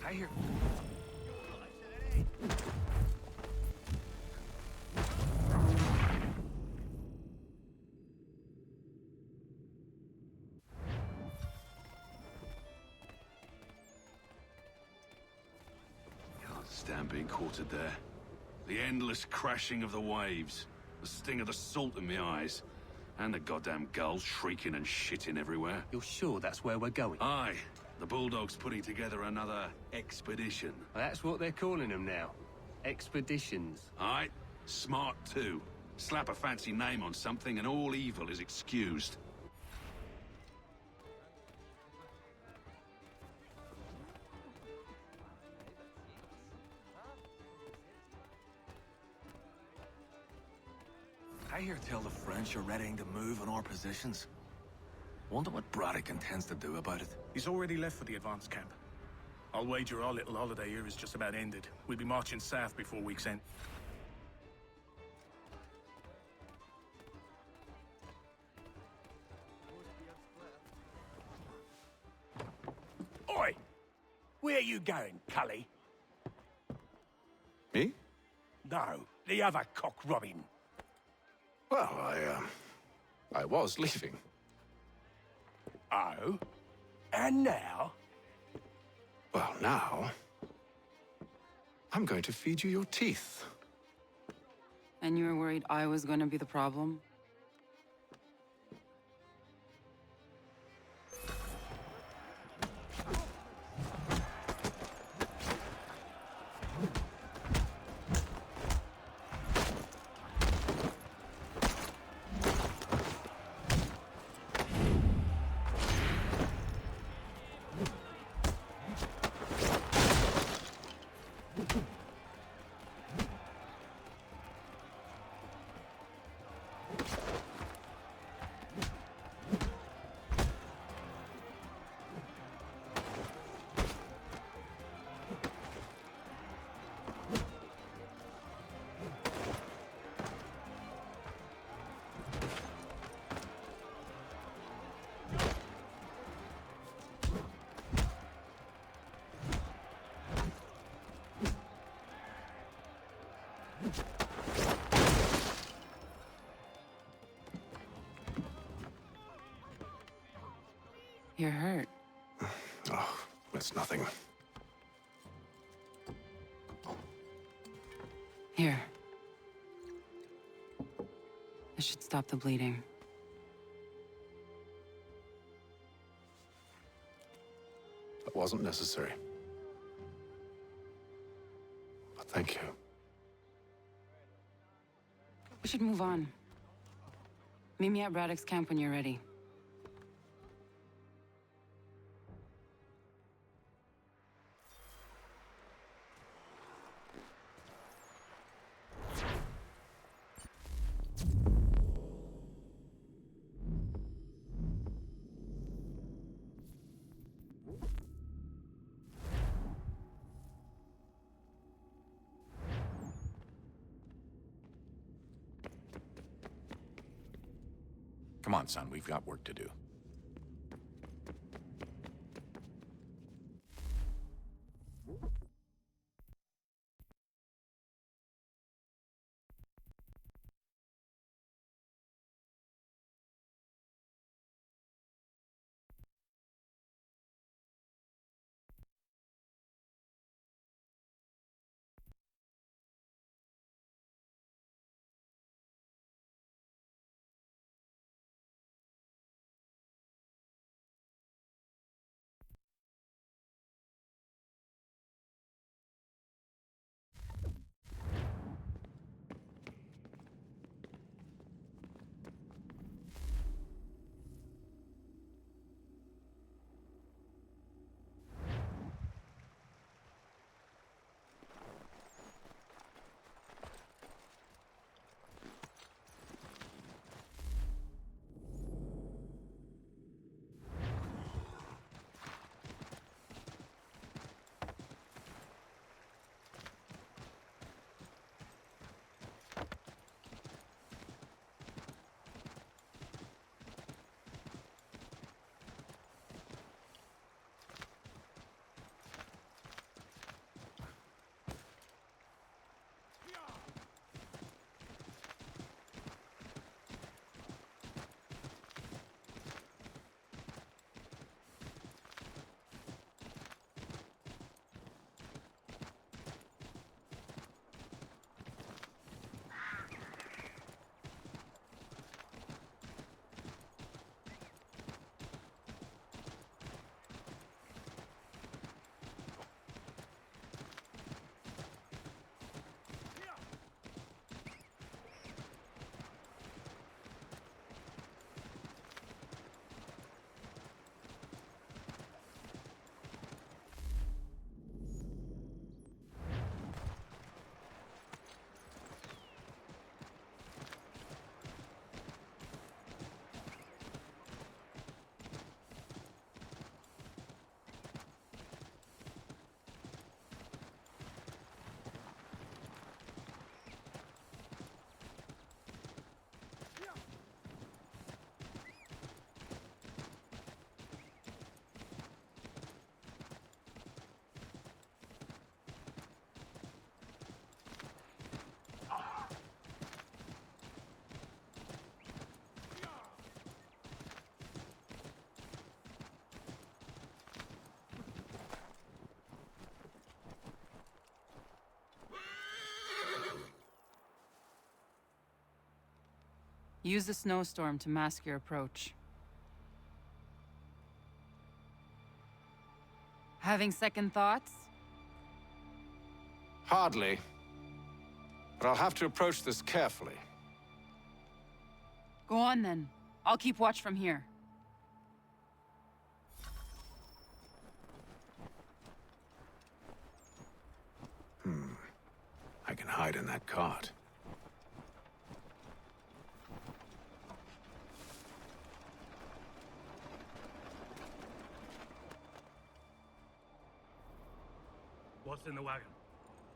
I hear... Can't stand being quartered there. The endless crashing of the waves, the sting of the salt in my eyes, and the goddamn gulls shrieking and shitting everywhere. You're sure that's where we're going? Aye. The Bulldog's putting together another expedition. That's what they're calling them now. Expeditions. Aye. Smart too. Slap a fancy name on something and all evil is excused. I hear tell the French are readying to move on our positions. Wonder what Braddock intends to do about it. He's already left for the advance camp. I'll wager our little holiday here is just about ended. We'll be marching south before week's end. Oi! Where you going, Cully? Me? No, the other cock Robin. Well, I was leaving. Oh? And now? Well, now... I'm going to feed you your teeth. And you were worried I was gonna be the problem? You're hurt. Oh, it's nothing. Here. This should stop the bleeding. That wasn't necessary. But thank you. We should move on. Meet me at Braddock's camp when you're ready. Come on, son, we've got work to do. Use the snowstorm to mask your approach. Having second thoughts? Hardly. But I'll have to approach this carefully. Go on then. I'll keep watch from here. I can hide in that cart. What's in the wagon?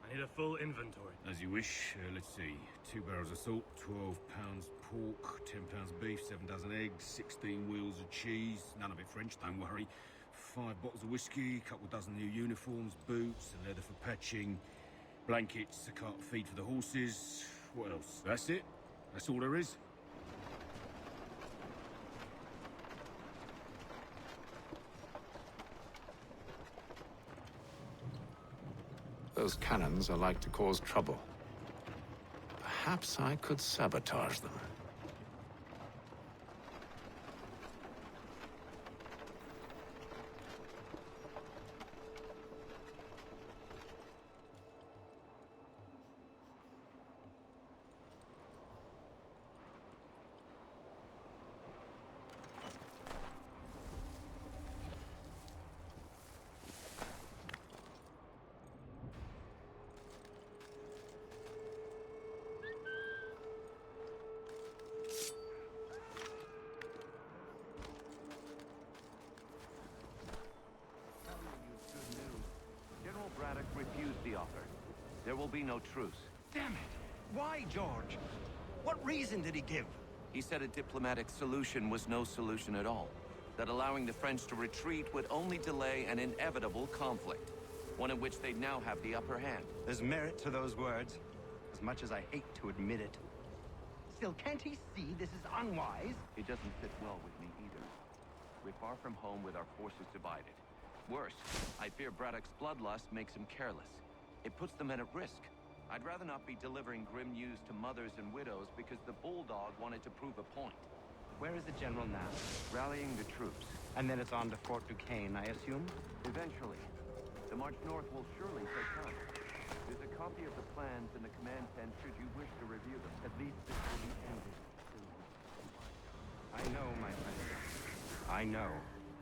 I need a full inventory. As you wish. Let's see. 2 barrels of salt, 12 pounds pork, 10 pounds beef, 7 dozen eggs, 16 wheels of cheese. None of it French, don't worry. 5 bottles of whiskey, a couple dozen new uniforms, boots, and leather for patching, blankets, a cart of feed for the horses. What else? That's it? That's all there is? Those cannons are like to cause trouble. Perhaps I could sabotage them. General Braddock refused the offer. There will be no truce. Damn it! Why, George? What reason did he give? He said a diplomatic solution was no solution at all. That allowing the French to retreat would only delay an inevitable conflict. One in which they'd now have the upper hand. There's merit to those words, as much as I hate to admit it. Still, can't he see this is unwise? It doesn't sit well with me either. We're far from home with our forces divided. Worse, I fear Braddock's bloodlust makes him careless. It puts the men at risk. I'd rather not be delivering grim news to mothers and widows because the Bulldog wanted to prove a point. Where is the general now? Rallying the troops. And then it's on to Fort Duquesne, I assume? Eventually. The march north will surely take time. There's a copy of the plans in the command tent should you wish to review them. At least this will be ended soon. I know, my friend. I know.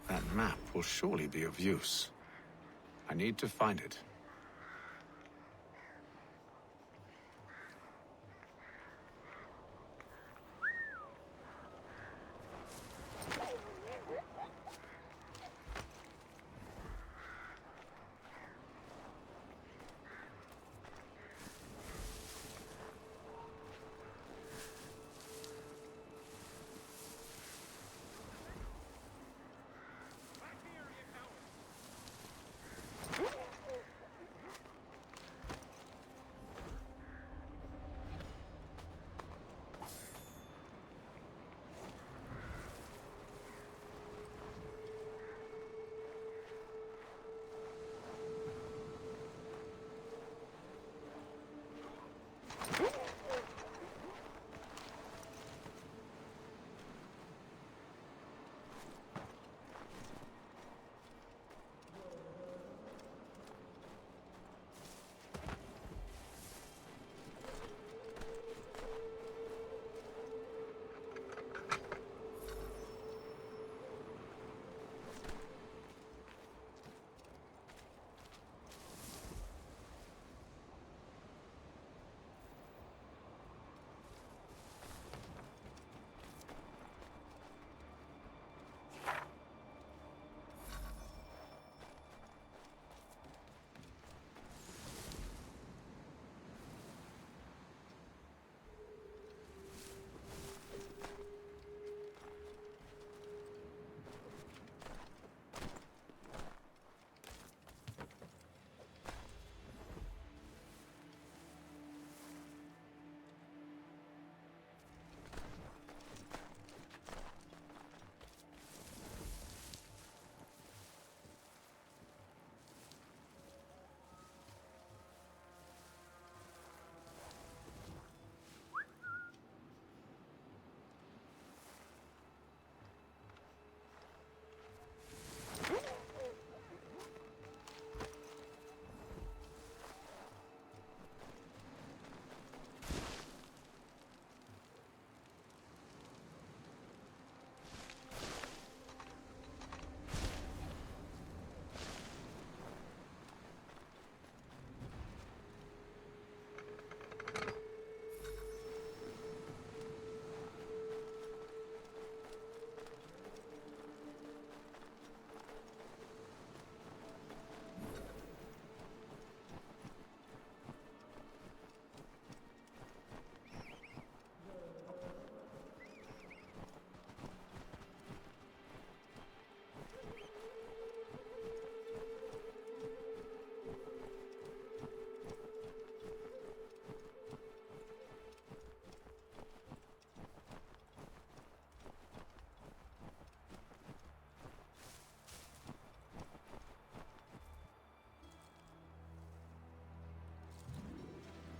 That map will surely be of use. I need to find it.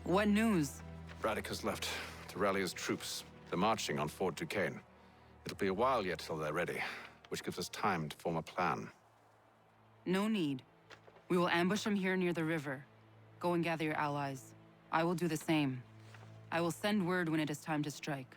What news? Braddock has left to rally his troops. They're marching on Fort Duquesne. It'll be a while yet till they're ready, which gives us time to form a plan. No need. We will ambush him here near the river. Go and gather your allies. I will do the same. I will send word when it is time to strike.